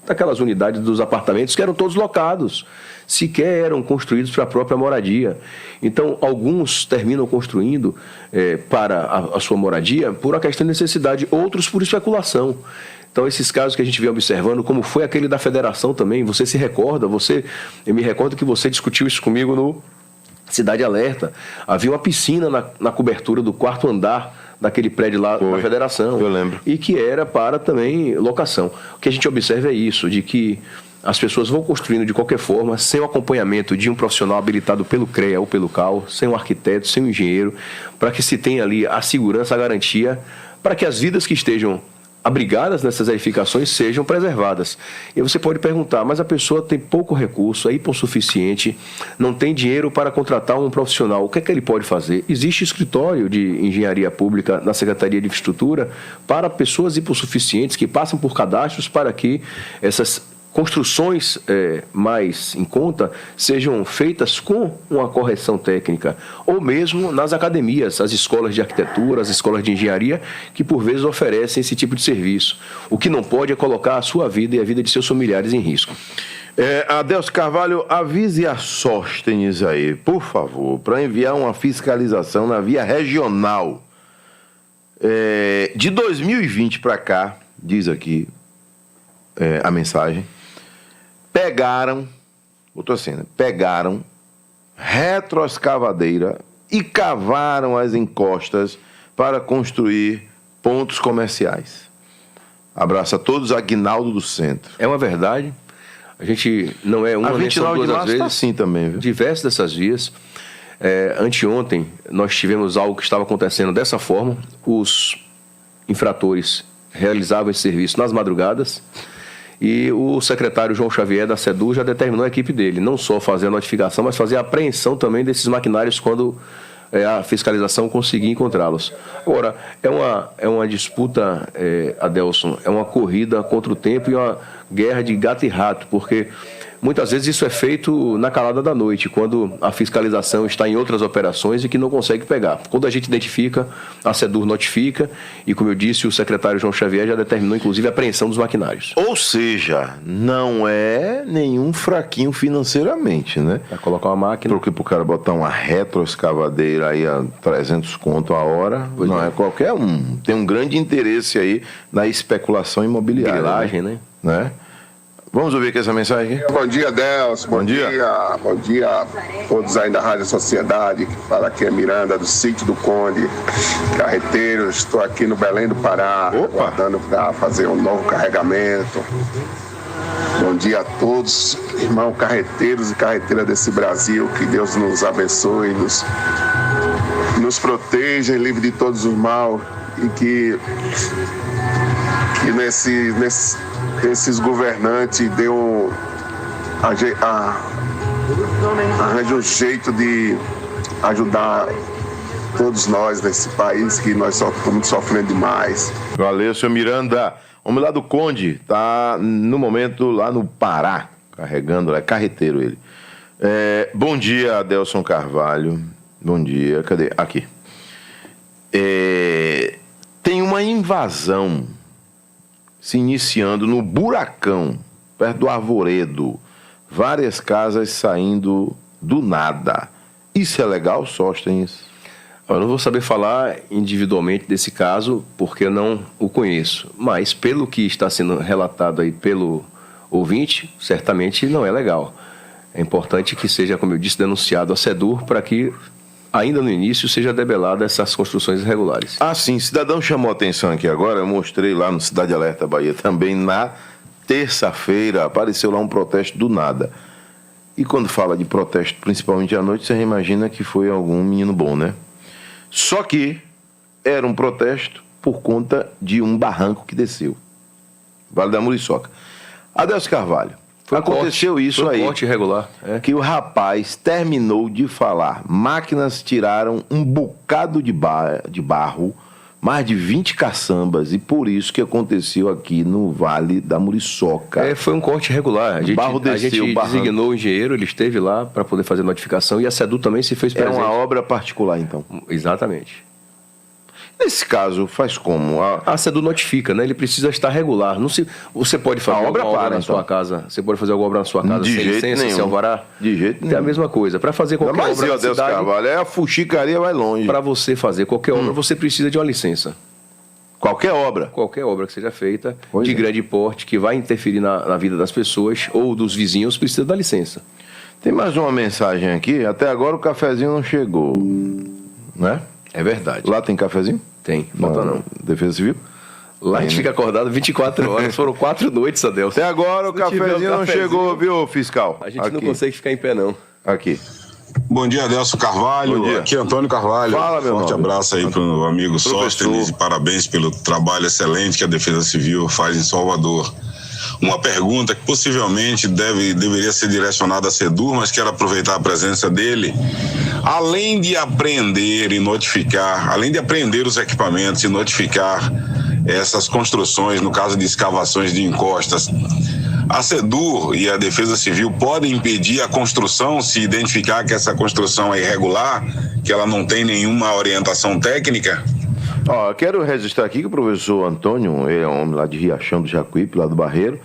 daquelas unidades dos apartamentos que eram todos locados, sequer eram construídos para a própria moradia. Então, alguns terminam construindo para a sua moradia por uma questão de necessidade, outros por especulação. Então, esses casos que a gente vem observando, como foi aquele da Federação também, você se recorda, eu me recordo que você discutiu isso comigo no Cidade Alerta. Havia uma piscina na cobertura do 4º andar daquele prédio lá da Federação. Eu lembro. E que era para também locação. O que a gente observa é isso, de que as pessoas vão construindo de qualquer forma, sem o acompanhamento de um profissional habilitado pelo CREA ou pelo CAL, sem um arquiteto, sem um engenheiro, para que se tenha ali a segurança, a garantia, para que as vidas que estejam abrigadas nessas edificações sejam preservadas. E você pode perguntar, mas a pessoa tem pouco recurso, é hipossuficiente, não tem dinheiro para contratar um profissional, o que é que ele pode fazer? Existe escritório de engenharia pública na Secretaria de Infraestrutura para pessoas hipossuficientes que passam por cadastros para que essas construções mais em conta sejam feitas com uma correção técnica, ou mesmo nas academias, as escolas de arquitetura, as escolas de engenharia, que por vezes oferecem esse tipo de serviço. O que não pode é colocar a sua vida e a vida de seus familiares em risco. Adelson Carvalho, avise a Sóstenes aí, por favor, para enviar uma fiscalização na via regional. De 2020 para cá, diz aqui a mensagem, pegaram retroescavadeira e cavaram as encostas para construir pontos comerciais. Abraço a todos, Aguinaldo do Centro. É uma verdade. A gente não é uma nem só duas vezes. Tá assim também, viu? Diversas dessas vias. Anteontem, nós tivemos algo que estava acontecendo dessa forma. Os infratores realizavam esse serviço nas madrugadas. E o secretário João Xavier da SEDU já determinou a equipe dele, não só fazer a notificação, mas fazer a apreensão também desses maquinários quando a fiscalização conseguir encontrá-los. Agora, é uma disputa, Adelson, é uma corrida contra o tempo e uma guerra de gato e rato, porque muitas vezes isso é feito na calada da noite, quando a fiscalização está em outras operações e que não consegue pegar. Quando a gente identifica, a SEDUR notifica e, como eu disse, o secretário João Xavier já determinou, inclusive, a apreensão dos maquinários. Ou seja, não é nenhum fraquinho financeiramente, né? Para colocar uma máquina. Porque pro cara botar uma retroescavadeira aí a 300 conto a hora, não é qualquer um. Tem um grande interesse aí na especulação imobiliária. Grilagem, né? Vamos ouvir aqui essa mensagem aqui? Bom dia, Delcio. Bom dia a todos aí da Rádio Sociedade. Fala aqui é Miranda, do Sítio do Conde, carreteiro. Estou aqui no Belém do Pará, aguardando para fazer um novo carregamento. Bom dia a todos, irmãos carreteiros e carreteiras desse Brasil. Que Deus nos abençoe, nos proteja, livre de todos os mal e que esses governantes arranjam um jeito de ajudar todos nós nesse país, que nós estamos sofrendo demais. Valeu, senhor Miranda. Homem lá do Conde, tá no momento lá no Pará, carregando, é carreteiro ele. Bom dia, Adelson Carvalho. Bom dia, cadê? Aqui. Tem uma invasão se iniciando no Buracão, perto do Arvoredo. Várias casas saindo do nada. Isso é legal, Sóstenes? Eu não vou saber falar individualmente desse caso, porque eu não o conheço. Mas, pelo que está sendo relatado aí pelo ouvinte, certamente não é legal. É importante que seja, como eu disse, denunciado a SEDUR para que, ainda no início, seja debelada essas construções irregulares. Ah, sim. Cidadão chamou a atenção aqui agora. Eu mostrei lá no Cidade Alerta Bahia também. Na terça-feira apareceu lá um protesto do nada. E quando fala de protesto, principalmente à noite, você imagina que foi algum menino bom, né? Só que era um protesto por conta de um barranco que desceu. Vale da Muriçoca. Adelson Carvalho. Aconteceu isso aí, corte irregular. Que o rapaz terminou de falar. Máquinas tiraram um bocado de barro, mais de 20 caçambas, e por isso que aconteceu aqui no Vale da Muriçoca. Foi um corte irregular. A gente o designou o engenheiro, ele esteve lá para poder fazer notificação, e a SEDU também se fez presente. É uma obra particular, então. Exatamente. Nesse caso, faz como? A SEDU notifica, né? Ele precisa estar regular. Você pode fazer alguma obra na sua casa. Você pode fazer alguma obra na sua casa sem licença, sem alvará? De jeito nenhum. É a mesma coisa. Para fazer qualquer obra na cidade, Carvalho, a fuxicaria vai longe. Para você fazer qualquer obra, você precisa de uma licença. Qualquer obra? Qualquer obra que seja feita, grande porte, que vai interferir na vida das pessoas ou dos vizinhos, precisa da licença. Tem mais uma mensagem aqui. Até agora o cafezinho não chegou, né? É verdade. Lá tem cafezinho? Tem, falta não. Defesa Civil? Lá a gente fica acordado 24 horas, foram 4 noites, Adelson. Até agora o cafezinho não chegou, viu, fiscal? A gente não consegue ficar em pé, não. Aqui. Bom dia, Adelson Carvalho. Bom dia. Aqui é Antônio Carvalho. Fala, meu Forte nome. abraço aí para o amigo Sóstenes e parabéns pelo trabalho excelente que a Defesa Civil faz em Salvador. Uma pergunta que possivelmente deveria ser direcionada a Sedur, mas quero aproveitar a presença dele. Além de apreender e notificar, além de apreender os equipamentos e notificar essas construções, no caso de escavações de encostas, a Sedur e a Defesa Civil podem impedir a construção se identificar que essa construção é irregular, que ela não tem nenhuma orientação técnica? Ó, eu quero registrar aqui que o professor Antônio, ele é um homem lá de Riachão do Jacuípe, lá do Barreiro,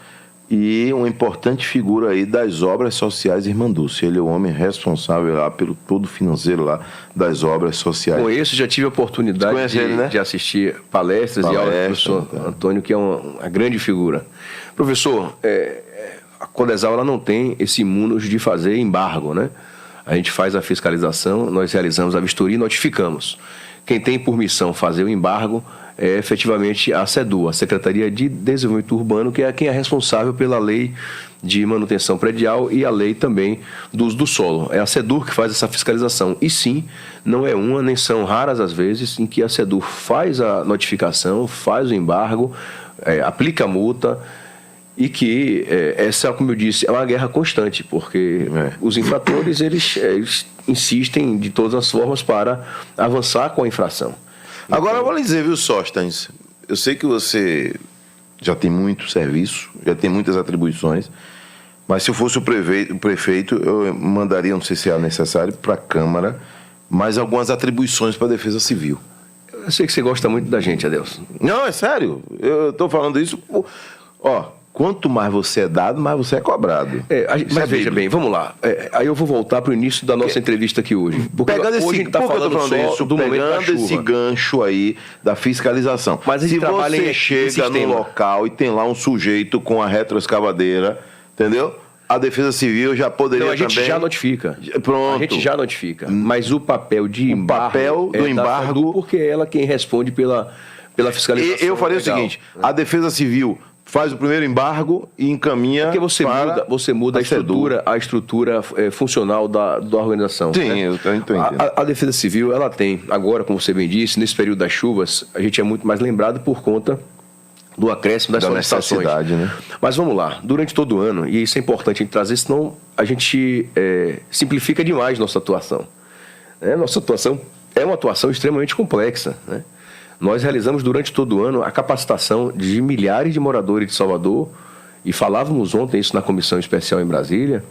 e uma importante figura aí das obras sociais Irmandúcia. Ele é o homem responsável lá pelo todo financeiro lá das obras sociais. Conheço, já tive a oportunidade de assistir palestras e aulas do professor Antônio, que é uma grande figura. Professor, a Codesal ela não tem esse imunus de fazer embargo, né? A gente faz a fiscalização, nós realizamos a vistoria e notificamos. Quem tem por missão fazer o embargo é efetivamente a SEDU, a Secretaria de Desenvolvimento Urbano, que é quem é responsável pela lei de manutenção predial e a lei também do uso do solo. É a SEDUR que faz essa fiscalização. E sim, não é uma, nem são raras as vezes em que a SEDUR faz a notificação, faz o embargo, aplica a multa, e que essa, como eu disse, é uma guerra constante, porque os infratores eles insistem de todas as formas para avançar com a infração. Agora, eu vou lhe dizer, viu, Sóstenes? Eu sei que você já tem muito serviço, já tem muitas atribuições, mas se eu fosse o prefeito, eu mandaria, não sei se é necessário, para a Câmara, mais algumas atribuições para a Defesa Civil. Eu sei que você gosta muito da gente, Adelson. Não, é sério. Eu estou falando isso... Quanto mais você é dado, mais você é cobrado. Mas veja bem, vamos lá. Aí eu vou voltar para o início da nossa entrevista aqui hoje. Porque pegando hoje a gente está falando só do momento da chuva. Esse gancho aí da fiscalização. Mas se você chega no local e tem lá um sujeito com a retroescavadeira, entendeu? A Defesa Civil já poderia também... a gente já notifica. Pronto. A gente já notifica. Mas o papel de embargo... O papel do embargo... Porque é ela quem responde pela fiscalização. Eu faria o seguinte, a Defesa Civil faz o primeiro embargo e encaminha porque você muda a estrutura funcional da organização. Sim, né? Eu entendo. A Defesa Civil, ela tem, agora, como você bem disse, nesse período das chuvas, a gente é muito mais lembrado por conta do acréscimo das solicitações. Né? Mas vamos lá, durante todo o ano, e isso é importante a gente trazer, senão a gente simplifica demais nossa atuação. Nossa atuação é uma atuação extremamente complexa, né? Nós realizamos durante todo o ano a capacitação de milhares de moradores de Salvador, e falávamos ontem isso na Comissão Especial em Brasília,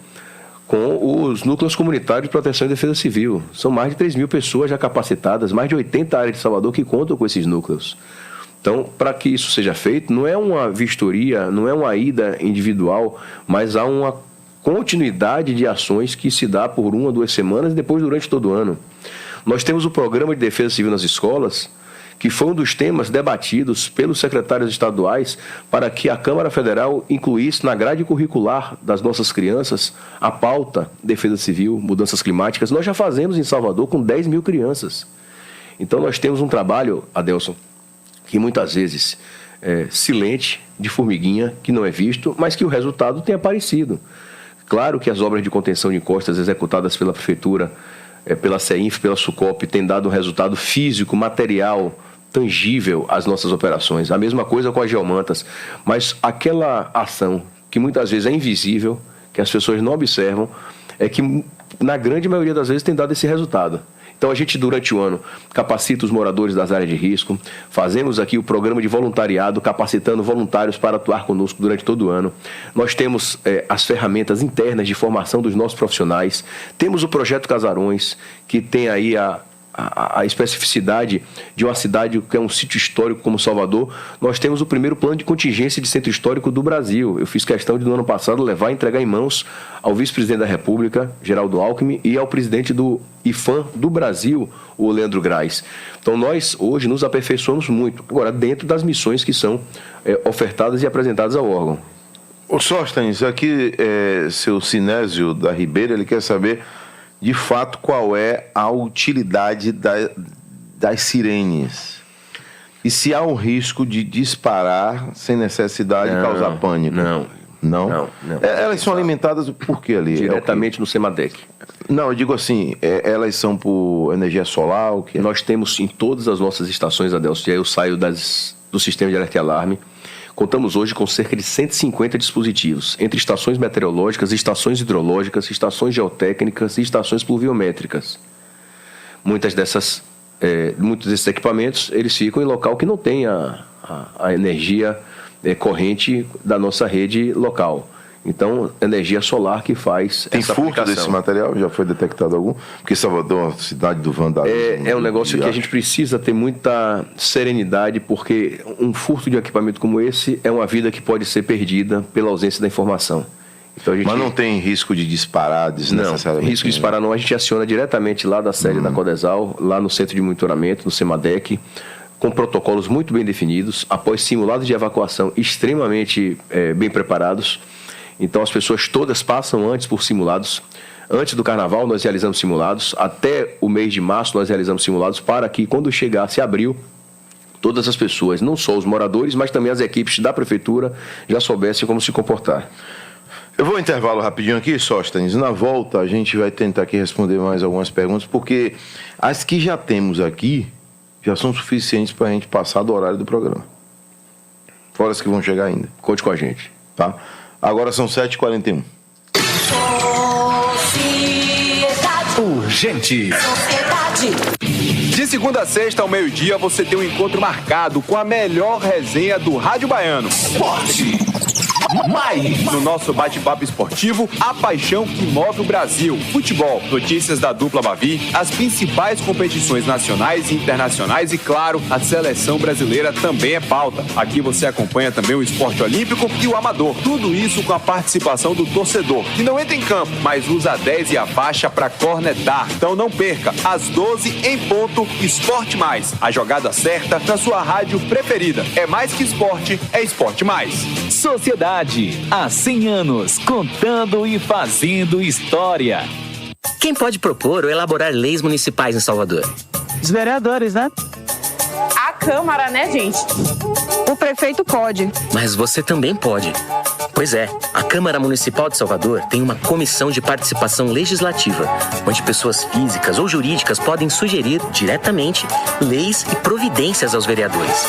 com os núcleos comunitários de proteção e defesa civil. São mais de 3 mil pessoas já capacitadas, mais de 80 áreas de Salvador que contam com esses núcleos. Então, para que isso seja feito, não é uma vistoria, não é uma ida individual, mas há uma continuidade de ações que se dá por 1 ou 2 semanas e depois durante todo o ano. Nós temos o Programa de Defesa Civil nas escolas, que foi um dos temas debatidos pelos secretários estaduais para que a Câmara Federal incluísse na grade curricular das nossas crianças a pauta defesa civil, mudanças climáticas. Nós já fazemos em Salvador com 10 mil crianças. Então nós temos um trabalho, Adelson, que muitas vezes é silente, de formiguinha, que não é visto, mas que o resultado tem aparecido. Claro que as obras de contenção de encostas executadas pela Prefeitura, pela CEINF, pela SUCOP, tem dado um resultado físico, material, tangível às nossas operações. A mesma coisa com as geomantas. Mas aquela ação que muitas vezes é invisível, que as pessoas não observam, é que na grande maioria das vezes tem dado esse resultado. Então a gente durante o ano capacita os moradores das áreas de risco, fazemos aqui o programa de voluntariado, capacitando voluntários para atuar conosco durante todo o ano. Nós temos as ferramentas internas de formação dos nossos profissionais, temos o Projeto Casarões, que tem aí a especificidade de uma cidade que é um sítio histórico como Salvador. Nós temos o primeiro plano de contingência de centro histórico do Brasil. Eu fiz questão de, no ano passado, levar e entregar em mãos ao vice-presidente da República, Geraldo Alckmin, e ao presidente do IFAM do Brasil, o Leandro Grais. Então nós hoje nos aperfeiçoamos muito, agora dentro das missões que são ofertadas e apresentadas ao órgão. Ô Sóstenes, aqui seu Sinésio da Ribeira, ele quer saber de fato qual é a utilidade das sirenes e se há um risco de disparar sem necessidade de causar pânico. Não. Elas são alimentadas por que ali? Diretamente no Semadec. Não, eu digo assim, elas são por energia solar? O que? Nós temos em todas as nossas estações, Adelson, e aí eu saio do sistema de alerta e alarme. Contamos hoje com cerca de 150 dispositivos, entre estações meteorológicas, estações hidrológicas, estações geotécnicas e estações pluviométricas. Muitos desses equipamentos, eles ficam em local que não tem a energia corrente da nossa rede local. Então, energia solar que faz tem essa furto aplicação. desse material? Já foi detectado algum? Porque Salvador é uma cidade do vandalismo. É um negócio que a gente precisa ter muita serenidade, porque um furto de um equipamento como esse é uma vida que pode ser perdida pela ausência da informação. Então, Mas não tem risco de disparar desnecessariamente? Não, risco de disparar não. A gente aciona diretamente lá da sede da Codesal, lá no centro de monitoramento, no Semadec, com protocolos muito bem definidos, após simulados de evacuação extremamente bem preparados. Então, as pessoas todas passam antes por simulados. Antes do carnaval, nós realizamos simulados. Até o mês de março, nós realizamos simulados para que, quando chegasse abril, todas as pessoas, não só os moradores, mas também as equipes da prefeitura, já soubessem como se comportar. Eu vou intervalo rapidinho aqui, Sóstenes. Na volta, a gente vai tentar aqui responder mais algumas perguntas, porque as que já temos aqui já são suficientes para a gente passar do horário do programa. Fora as que vão chegar ainda. Conte com a gente. Tá? Agora são 7h41. Urgente. De segunda a sexta ao meio-dia, você tem um encontro marcado com a melhor resenha do Rádio Baiano. Esporte. No nosso bate-papo esportivo, a paixão que move o Brasil. Futebol, notícias da dupla Bavi, as principais competições nacionais e internacionais e, claro, a seleção brasileira também é pauta. Aqui você acompanha também o esporte olímpico e o amador. Tudo isso com a participação do torcedor, que não entra em campo, mas usa a 10 e a faixa para cornetar. Então não perca, às 12 em ponto, Esporte Mais. A jogada certa na sua rádio preferida. É mais que esporte, é Esporte Mais. Sociedade, há 100 anos, contando e fazendo história. Quem pode propor ou elaborar leis municipais em Salvador? Os vereadores, né? A Câmara, né, gente? O prefeito pode. Mas você também pode. Pois é, a Câmara Municipal de Salvador tem uma comissão de participação legislativa, onde pessoas físicas ou jurídicas podem sugerir diretamente leis e providências aos vereadores.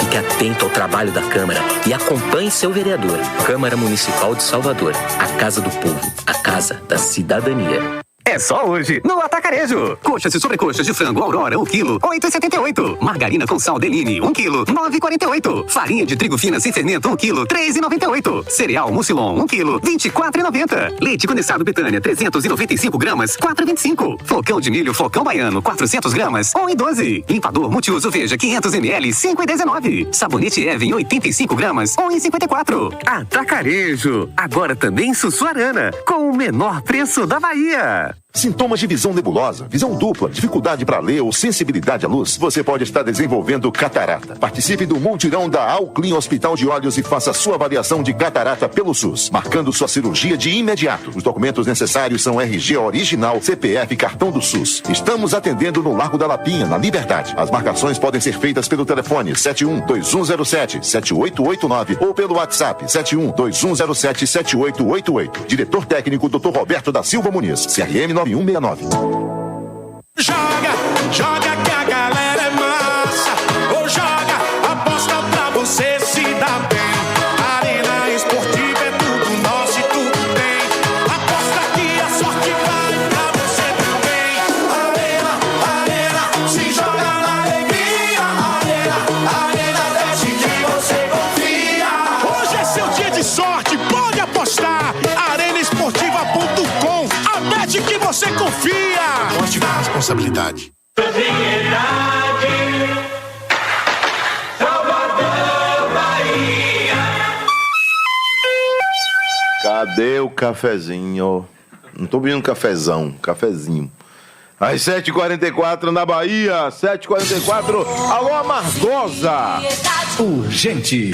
Fique atento ao trabalho da Câmara e acompanhe seu vereador. Câmara Municipal de Salvador, a Casa do Povo, a Casa da Cidadania. É só hoje, no Atacarejo. Coxas e sobrecoxas de frango Aurora, 1 quilo, 8,78. Margarina com sal Deline, 1 quilo, 9,48. Farinha de trigo fina sem fermento, 1 quilo, 3,98. Cereal Mucilon, 1 quilo, 24,90. Leite condensado Betânia, 395 gramas, 4,25. Flocão de milho Flocão Baiano, 400 gramas, 1,12. Limpador multiuso Veja, 500 ml, 5,19. Sabonete Even, 85 gramas, 1,54. Atacarejo. Agora também em Sussuarana, com o menor preço da Bahia. Sintomas de visão nebulosa, visão dupla, dificuldade para ler ou sensibilidade à luz, você pode estar desenvolvendo catarata. Participe do multirão da Alclin Hospital de Olhos e faça sua avaliação de catarata pelo SUS, marcando sua cirurgia de imediato. Os documentos necessários são RG original, CPF e cartão do SUS. Estamos atendendo no Largo da Lapinha, na Liberdade. As marcações podem ser feitas pelo telefone 71-2107-7889 ou pelo WhatsApp 71-2107-7888. Diretor técnico Dr. Roberto da Silva Muniz, CRM 9169. Joga que a galera é massa. Ou joga, aposta pra você se dar bem. Arena Esportiva é tudo nosso e tudo tem. Aposta que a sorte vai pra você também. Arena, se joga na alegria. Arena, desce que você confia. Hoje é seu dia de sorte, pode apostar. Arenaesportiva.com, a bet que você confia. Aposte com responsabilidade. Cadê o cafezinho? Não tô pedindo cafezão, cafezinho. Às 7h44 na Bahia, 7h44. Alô, Amargosa! Urgente.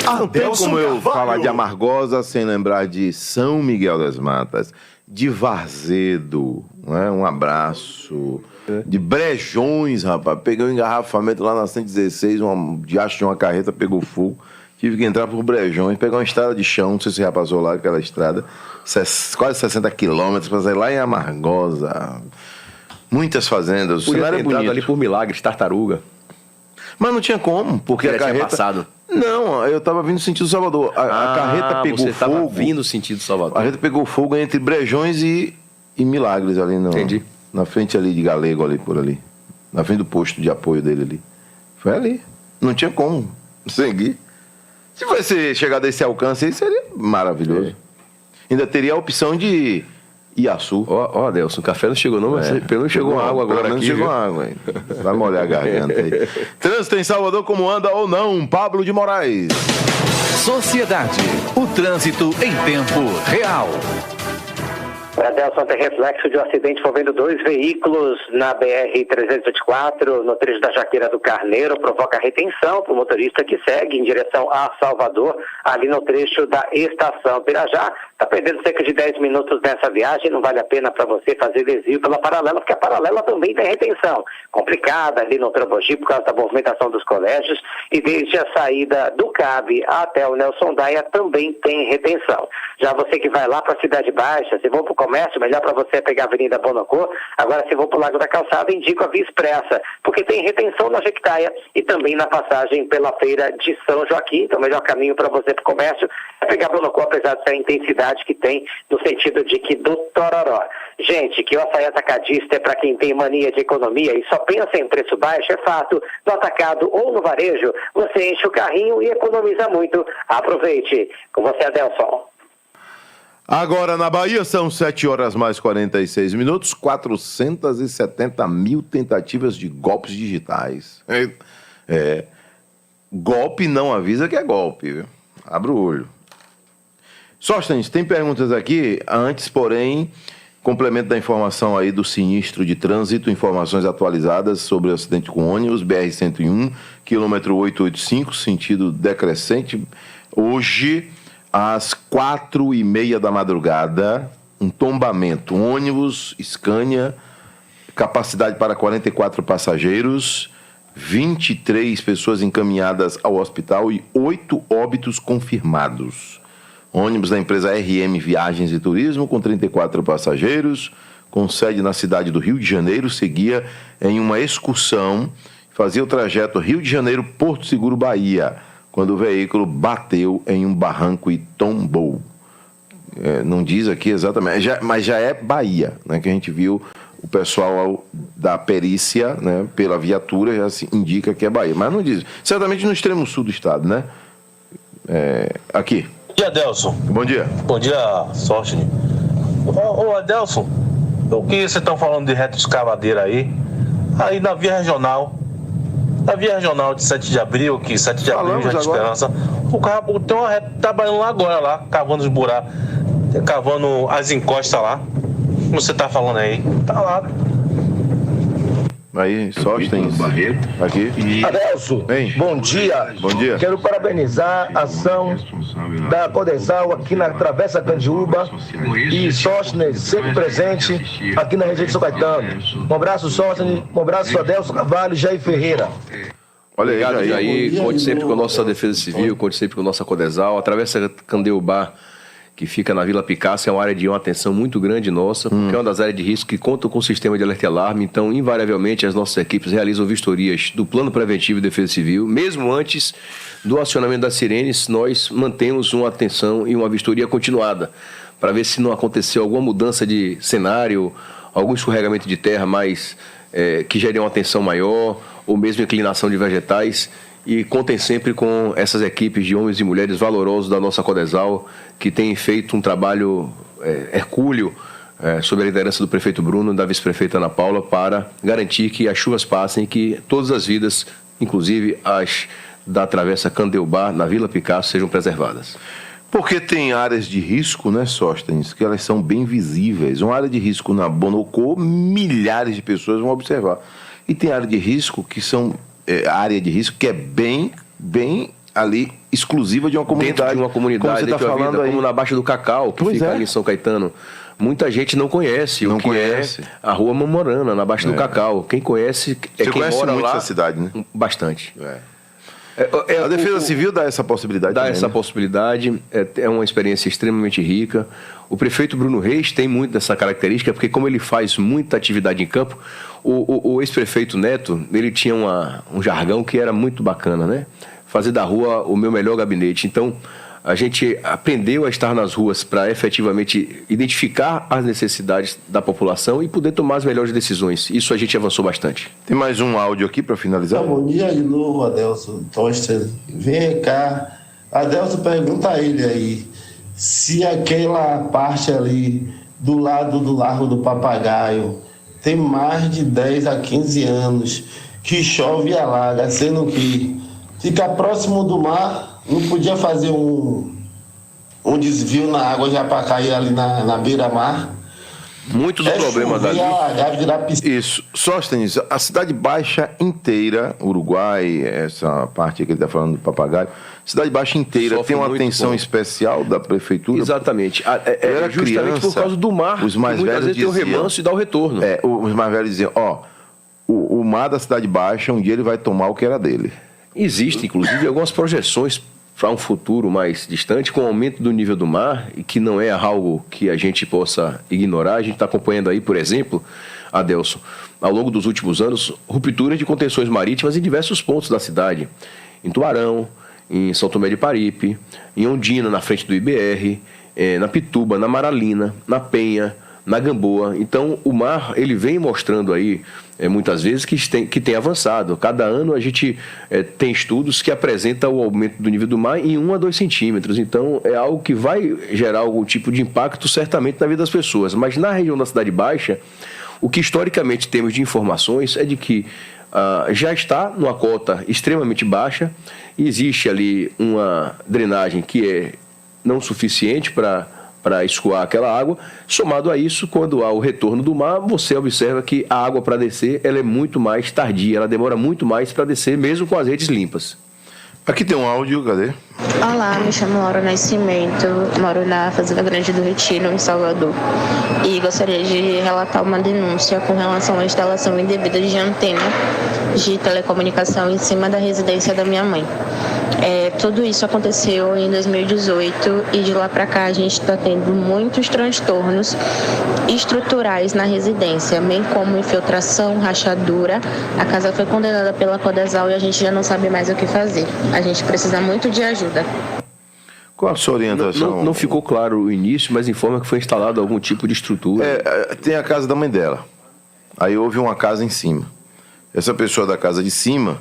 Não tem como eu falar de Amargosa sem lembrar de São Miguel das Matas, de Varzedo, né? Um abraço. De Brejões, rapaz. Peguei um engarrafamento lá na 116, de uma carreta pegou fogo. Tive que entrar por Brejões, pegar uma estrada de chão, não sei se você já passou lá, aquela estrada, quase 60 quilômetros, para sair lá em Amargosa. Muitas fazendas, o cenário é bonito. Ali por Milagres, Tartaruga. Mas não tinha como, porque a carreta... Tinha passado. Não, eu tava vindo no sentido Salvador. A carreta pegou você fogo. Tava vindo no sentido Salvador. A carreta pegou fogo entre Brejões e Milagres ali, Entendi. Na frente ali de Galego, ali por ali. Na frente do posto de apoio dele ali. Foi ali. Não tinha como seguir. Se você chegar desse alcance aí, seria maravilhoso. Ainda teria a opção de Iaçu. Ó, Adelson, o café não chegou não, mas pelo menos chegou água agora aqui. Chegou água aí. Vai molhar a garganta aí. Trânsito em Salvador, como anda ou não? Pablo de Moraes. Sociedade. O trânsito em tempo real. Adelson, tem reflexo de um acidente envolvendo 2 veículos na BR-324, no trecho da Jaqueira do Carneiro, provoca retenção para o motorista que segue em direção a Salvador, ali no trecho da estação Pirajá. Está perdendo cerca de 10 minutos nessa viagem, não vale a pena para você fazer desvio pela paralela, porque a paralela também tem retenção. Complicada ali no Trabogi por causa da movimentação dos colégios, e desde a saída do CAB até o Nelson Daia também tem retenção. Já você que vai lá para a Cidade Baixa, se for para o comércio, melhor para você pegar a Avenida Bonocô. Agora, se for para o Lago da Calçada, indico a Via Expressa, porque tem retenção na Jequitaia e também na passagem pela Feira de São Joaquim. Então, o melhor caminho para você para o comércio é pegar Bonocô, apesar dessa intensidade que tem no sentido de que do Tororó. Gente, que o açaí atacadista é para quem tem mania de economia e só pensa em preço baixo, é fato. No atacado ou no varejo, você enche o carrinho e economiza muito. Aproveite. Com você, Adelson. Agora na Bahia são 7h mais 46 minutos, 470 mil tentativas de golpes digitais. Golpe não avisa que é golpe, viu? Abre o olho. Sóstenes, tem perguntas aqui, antes, porém, complemento da informação aí do sinistro de trânsito, informações atualizadas sobre o acidente com ônibus, BR-101, quilômetro 885, sentido decrescente. Hoje, às 4h30 da madrugada, um tombamento, ônibus, Scania, capacidade para 44 passageiros, 23 pessoas encaminhadas ao hospital e 8 óbitos confirmados. Ônibus da empresa RM Viagens e Turismo, com 34 passageiros, com sede na cidade do Rio de Janeiro, seguia em uma excursão, fazia o trajeto Rio de Janeiro-Porto Seguro, Bahia, quando o veículo bateu em um barranco e tombou. Não diz aqui exatamente, mas já é Bahia, né, que a gente viu o pessoal da perícia, né, pela viatura, já se indica que é Bahia, mas não diz. Certamente no extremo sul do estado, né? Aqui. Bom dia, Adelson. Bom dia. Bom dia, Sóstenes. Ô, Adelson, o que vocês estão falando de retroescavadeira aí na via regional de 7 de abril, que 7 de abril já é Esperança, o carro tem uma reta trabalhando lá agora, lá, cavando os buracos, cavando as encostas lá, como você tá falando aí, tá lá. Aí, Sóstenes, aqui. Adelson, bom dia. Bom dia. Quero parabenizar a ação da Codesal aqui na Travessa Candiúba e Sóstenes, sempre presente aqui na região de São Caetano. Um abraço, Sóstenes, um abraço, Adelson Carvalho e Jair Ferreira. Olha aí, obrigado, Jair. Conte sempre com a nossa Defesa Civil, conte sempre com a nossa Codesal. A Travessa Candiúba, que fica na Vila Picasso, é uma área de uma atenção muito grande nossa, porque é uma das áreas de risco que conta com o sistema de alerta e alarme. Então, invariavelmente, as nossas equipes realizam vistorias do Plano Preventivo de Defesa Civil. Mesmo antes do acionamento das sirenes, nós mantemos uma atenção e uma vistoria continuada, para ver se não aconteceu alguma mudança de cenário, algum escorregamento de terra mais que gere uma tensão maior, ou mesmo inclinação de vegetais. E contem sempre com essas equipes de homens e mulheres valorosos da nossa Codesal, que têm feito um trabalho hercúleo sob a liderança do prefeito Bruno e da vice-prefeita Ana Paula, para garantir que as chuvas passem e que todas as vidas, inclusive as da Travessa Candiúba, na Vila Picasso, sejam preservadas. Porque tem áreas de risco, né, Sóstenes, que elas são bem visíveis. Uma área de risco na Bonocô, milhares de pessoas vão observar. E tem área de risco que são... área de risco que é bem ali exclusiva de uma comunidade. Dentro de uma comunidade, como você está falando aí, como na Baixa do Cacau, que fica ali em São Caetano. Muita gente não conhece o que é a Rua Mamorana, na Baixa do Cacau. Quem conhece você quem conhece mora muito lá. essa cidade, né? Bastante. A Defesa Civil dá essa possibilidade Dá também, essa né? possibilidade, é uma experiência extremamente rica. O prefeito Bruno Reis tem muito dessa característica, porque como ele faz muita atividade em campo, o ex-prefeito Neto, ele tinha um jargão que era muito bacana, né? Fazer da rua o meu melhor gabinete. Então, a gente aprendeu a estar nas ruas para efetivamente identificar as necessidades da população e poder tomar as melhores decisões. Isso a gente avançou bastante. Tem mais um áudio aqui para finalizar? Bom dia de novo, Adelson Toster. Vem cá. Adelson, pergunta a ele aí se aquela parte ali do lado do Largo do Papagaio tem mais de 10 a 15 anos que chove e alaga, sendo que fica próximo do mar, não podia fazer um desvio na água já para cair ali na beira-mar. Muito do problema dali. Isso. Sóstenes, a Cidade Baixa inteira, Uruguai, essa parte que ele está falando do Papagaio, Cidade Baixa inteira Sofre tem uma muito atenção com- especial da prefeitura? Exatamente. Eu era Justamente criança, por causa do mar, os mais que muitas velhos vezes tem o diziam- remanso e dá o retorno. Os mais velhos diziam, o mar da Cidade Baixa, um dia ele vai tomar o que era dele. Existem, inclusive, algumas projeções para um futuro mais distante, com o aumento do nível do mar, e que não é algo que a gente possa ignorar. A gente está acompanhando aí, por exemplo, Adelson, ao longo dos últimos anos, rupturas de contenções marítimas em diversos pontos da cidade. Em Tuarão, em São Tomé de Paripe, em Ondina, na frente do IBR, na Pituba, na Maralina, na Penha, na Gamboa. Então, o mar, ele vem mostrando aí, muitas vezes, que tem avançado. Cada ano a gente tem estudos que apresentam o aumento do nível do mar em 1 a 2 centímetros. Então, é algo que vai gerar algum tipo de impacto, certamente, na vida das pessoas. Mas na região da Cidade Baixa, o que historicamente temos de informações é de que já está numa cota extremamente baixa, e existe ali uma drenagem que é não suficiente para escoar aquela água. Somado a isso, quando há o retorno do mar, você observa que a água para descer ela é muito mais tardia, ela demora muito mais para descer, mesmo com as redes limpas. Aqui tem um áudio, cadê? Olá, me chamo Laura Nascimento, moro na Fazenda Grande do Retiro, em Salvador, e gostaria de relatar uma denúncia com relação à instalação indevida de antena de telecomunicação em cima da residência da minha mãe. Tudo isso aconteceu em 2018 e de lá para cá a gente está tendo muitos transtornos estruturais na residência, bem como infiltração, rachadura. A casa foi condenada pela Codesal e a gente já não sabe mais o que fazer. A gente precisa muito de ajuda. Qual a sua orientação? Não ficou claro o início, mas informa que foi instalado algum tipo de estrutura. Tem a casa da mãe dela. Aí houve uma casa em cima. Essa pessoa da casa de cima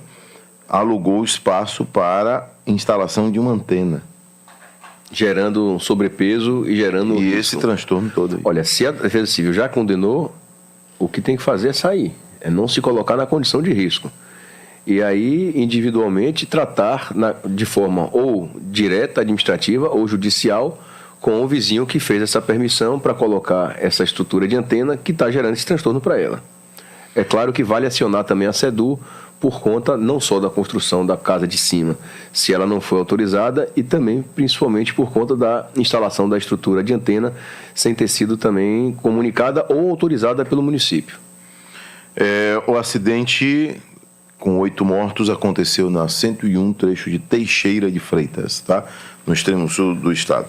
alugou o espaço para instalação de uma antena. Gerando um sobrepeso e gerando... E esse transtorno todo aí. Olha, se a Defesa Civil já condenou, o que tem que fazer é sair. É não se colocar na condição de risco. E aí, individualmente, tratar de forma ou direta, administrativa, ou judicial, com o vizinho que fez essa permissão para colocar essa estrutura de antena que está gerando esse transtorno para ela. É claro que vale acionar também a SEDU por conta não só da construção da casa de cima, se ela não foi autorizada, e também, principalmente, por conta da instalação da estrutura de antena sem ter sido também comunicada ou autorizada pelo município. O acidente com 8 mortos aconteceu na 101, trecho de Teixeira de Freitas, tá? No extremo sul do estado.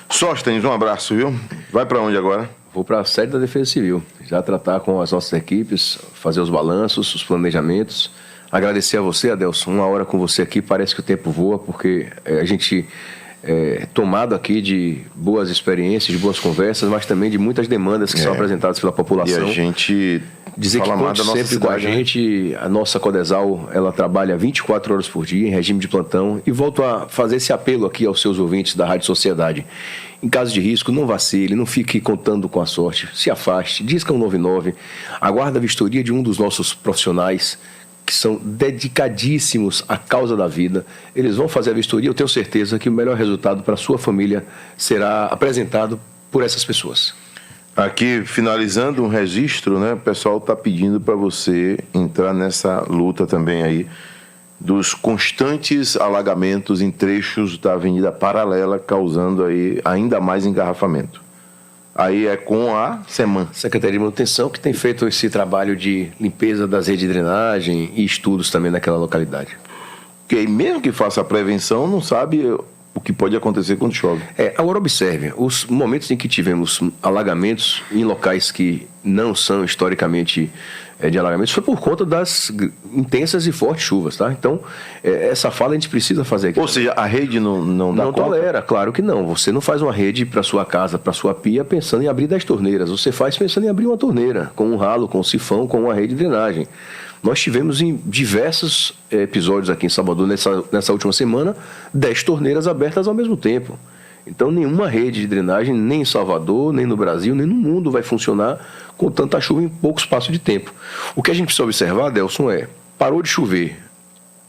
Sóstenes, um abraço, viu? Vai para onde agora? Vou para a sede da Defesa Civil, já tratar com as nossas equipes, fazer os balanços, os planejamentos. Agradecer a você, Adelson, 1 hora com você aqui, parece que o tempo voa, porque a gente tomado aqui de boas experiências, de boas conversas, mas também de muitas demandas que são apresentadas pela população. E a gente dizer que conte sempre com a gente. A nossa Codesal, ela trabalha 24 horas por dia em regime de plantão, e volto a fazer esse apelo aqui aos seus ouvintes da Rádio Sociedade. Em caso de risco, não vacile, não fique contando com a sorte, se afaste, disca 199, aguarde a vistoria de um dos nossos profissionais que são dedicadíssimos à causa da vida. Eles vão fazer a vistoria, eu tenho certeza que o melhor resultado para a sua família será apresentado por essas pessoas. Aqui, finalizando um registro, né? O pessoal está pedindo para você entrar nessa luta também aí dos constantes alagamentos em trechos da Avenida Paralela, causando aí ainda mais engarrafamento. Aí é com a SEMAN. Secretaria de Manutenção, que tem feito esse trabalho de limpeza das redes de drenagem e estudos também naquela localidade. Porque aí mesmo que faça a prevenção, não sabe o que pode acontecer quando chove. Agora observe, os momentos em que tivemos alagamentos em locais que não são historicamente de alagamentos foi por conta das intensas e fortes chuvas, tá? Então, essa fala a gente precisa fazer aqui. Ou seja, a rede não dá conta? Não tolera, claro que não. Você não faz uma rede para sua casa, para sua pia, pensando em abrir 10 torneiras. Você faz pensando em abrir uma torneira, com um ralo, com um sifão, com uma rede de drenagem. Nós tivemos em diversos episódios aqui em Salvador, nessa última semana, 10 torneiras abertas ao mesmo tempo. Então, nenhuma rede de drenagem, nem em Salvador, nem no Brasil, nem no mundo vai funcionar com tanta chuva em pouco espaço de tempo. O que a gente precisa observar, Delson, parou de chover,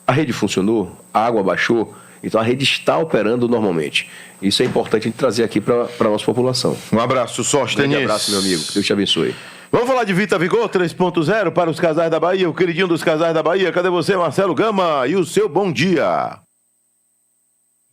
a rede funcionou, a água baixou, então a rede está operando normalmente. Isso é importante a gente trazer aqui para a nossa população. Um abraço, Sóstenes. Um abraço, meu amigo. Deus te abençoe. Vamos falar de Vita Vigor 3.0 para os casais da Bahia, o queridinho dos casais da Bahia. Cadê você, Marcelo Gama? E o seu bom dia?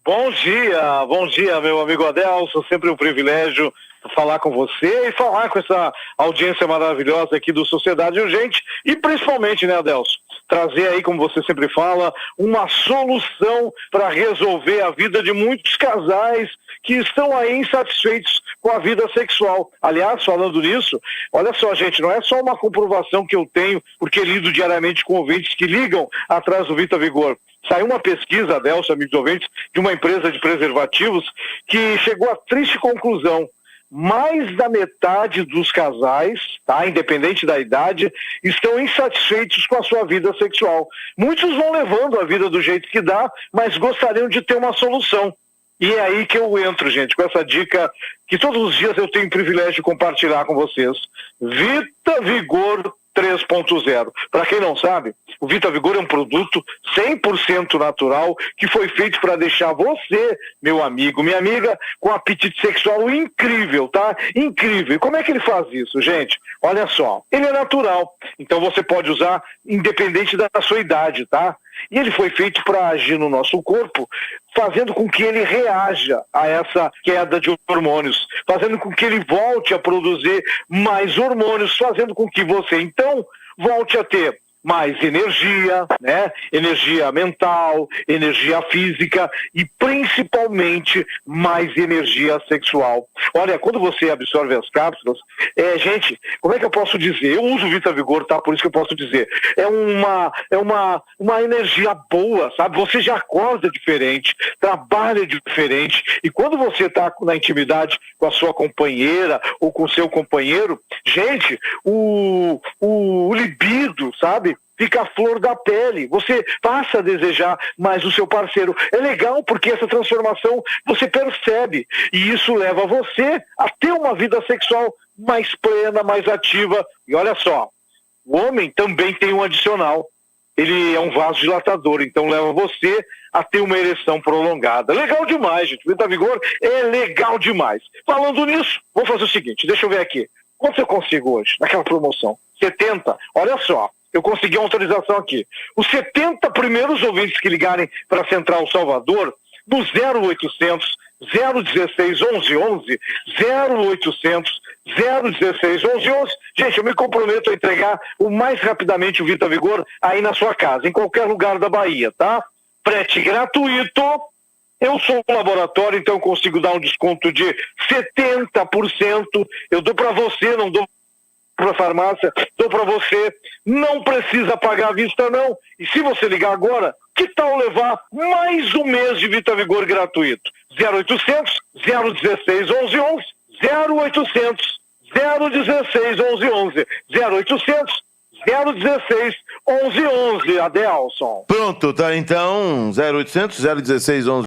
Bom dia, meu amigo Adelson. Sempre um privilégio falar com você e falar com essa audiência maravilhosa aqui do Sociedade Urgente e principalmente, né, Adelson, trazer aí, como você sempre fala, uma solução para resolver a vida de muitos casais que estão aí insatisfeitos com a vida sexual. Aliás, falando nisso, olha só, gente, não é só uma comprovação que eu tenho, porque lido diariamente com ouvintes que ligam atrás do Vita Vigor. Saiu uma pesquisa, Adelson, amigos ouvintes, de uma empresa de preservativos que chegou à triste conclusão. Mais da metade dos casais, tá, independente da idade, estão insatisfeitos com a sua vida sexual. Muitos vão levando a vida do jeito que dá, mas gostariam de ter uma solução. E é aí que eu entro, gente, com essa dica que todos os dias eu tenho o privilégio de compartilhar com vocês. Vita Vigor 3.0. Para quem não sabe, o Vita Vigor é um produto 100% natural que foi feito para deixar você, meu amigo, minha amiga, com apetite sexual incrível, tá? Incrível. E como é que ele faz isso, gente? Olha só, ele é natural, então você pode usar independente da sua idade, tá? E ele foi feito para agir no nosso corpo, fazendo com que ele reaja a essa queda de hormônios, fazendo com que ele volte a produzir mais hormônios, fazendo com que você, então, volte a ter mais energia, né? Energia mental, energia física e principalmente mais energia sexual. Olha, quando você absorve as cápsulas, gente, como é que eu posso dizer? Eu uso o Vita Vigor, tá? Por isso que eu posso dizer. É uma energia boa, sabe? Você já acorda diferente, trabalha diferente e quando você tá na intimidade com a sua companheira ou com o seu companheiro, gente, o libido, sabe? Fica a flor da pele, você passa a desejar mais o seu parceiro. É legal porque essa transformação você percebe e isso leva você a ter uma vida sexual mais plena, mais ativa. E olha só, o homem também tem um adicional. Ele é um vasodilatador, então leva você a ter uma ereção prolongada. Legal demais, gente. Vita Vigor é legal demais. Falando nisso, vou fazer o seguinte, deixa eu ver aqui. Quanto eu consigo hoje, naquela promoção? 70? Olha só. Eu consegui uma autorização aqui. Os 70 primeiros ouvintes que ligarem para a Central Salvador, no 0800 016 1111, 0800 016 1111. Gente, eu me comprometo a entregar o mais rapidamente o Vita Vigor aí na sua casa, em qualquer lugar da Bahia, tá? Frete gratuito. Eu sou um laboratório, então eu consigo dar um desconto de 70%. Eu dou para você, não dou para a farmácia, dou para você, não precisa pagar à vista não, e se você ligar agora, que tal levar mais um mês de Vita Vigor gratuito? 0800 016 1111, 0800 016 1111, 0800 016 1111, Adelson. Pronto, tá então, 0800 016 1111.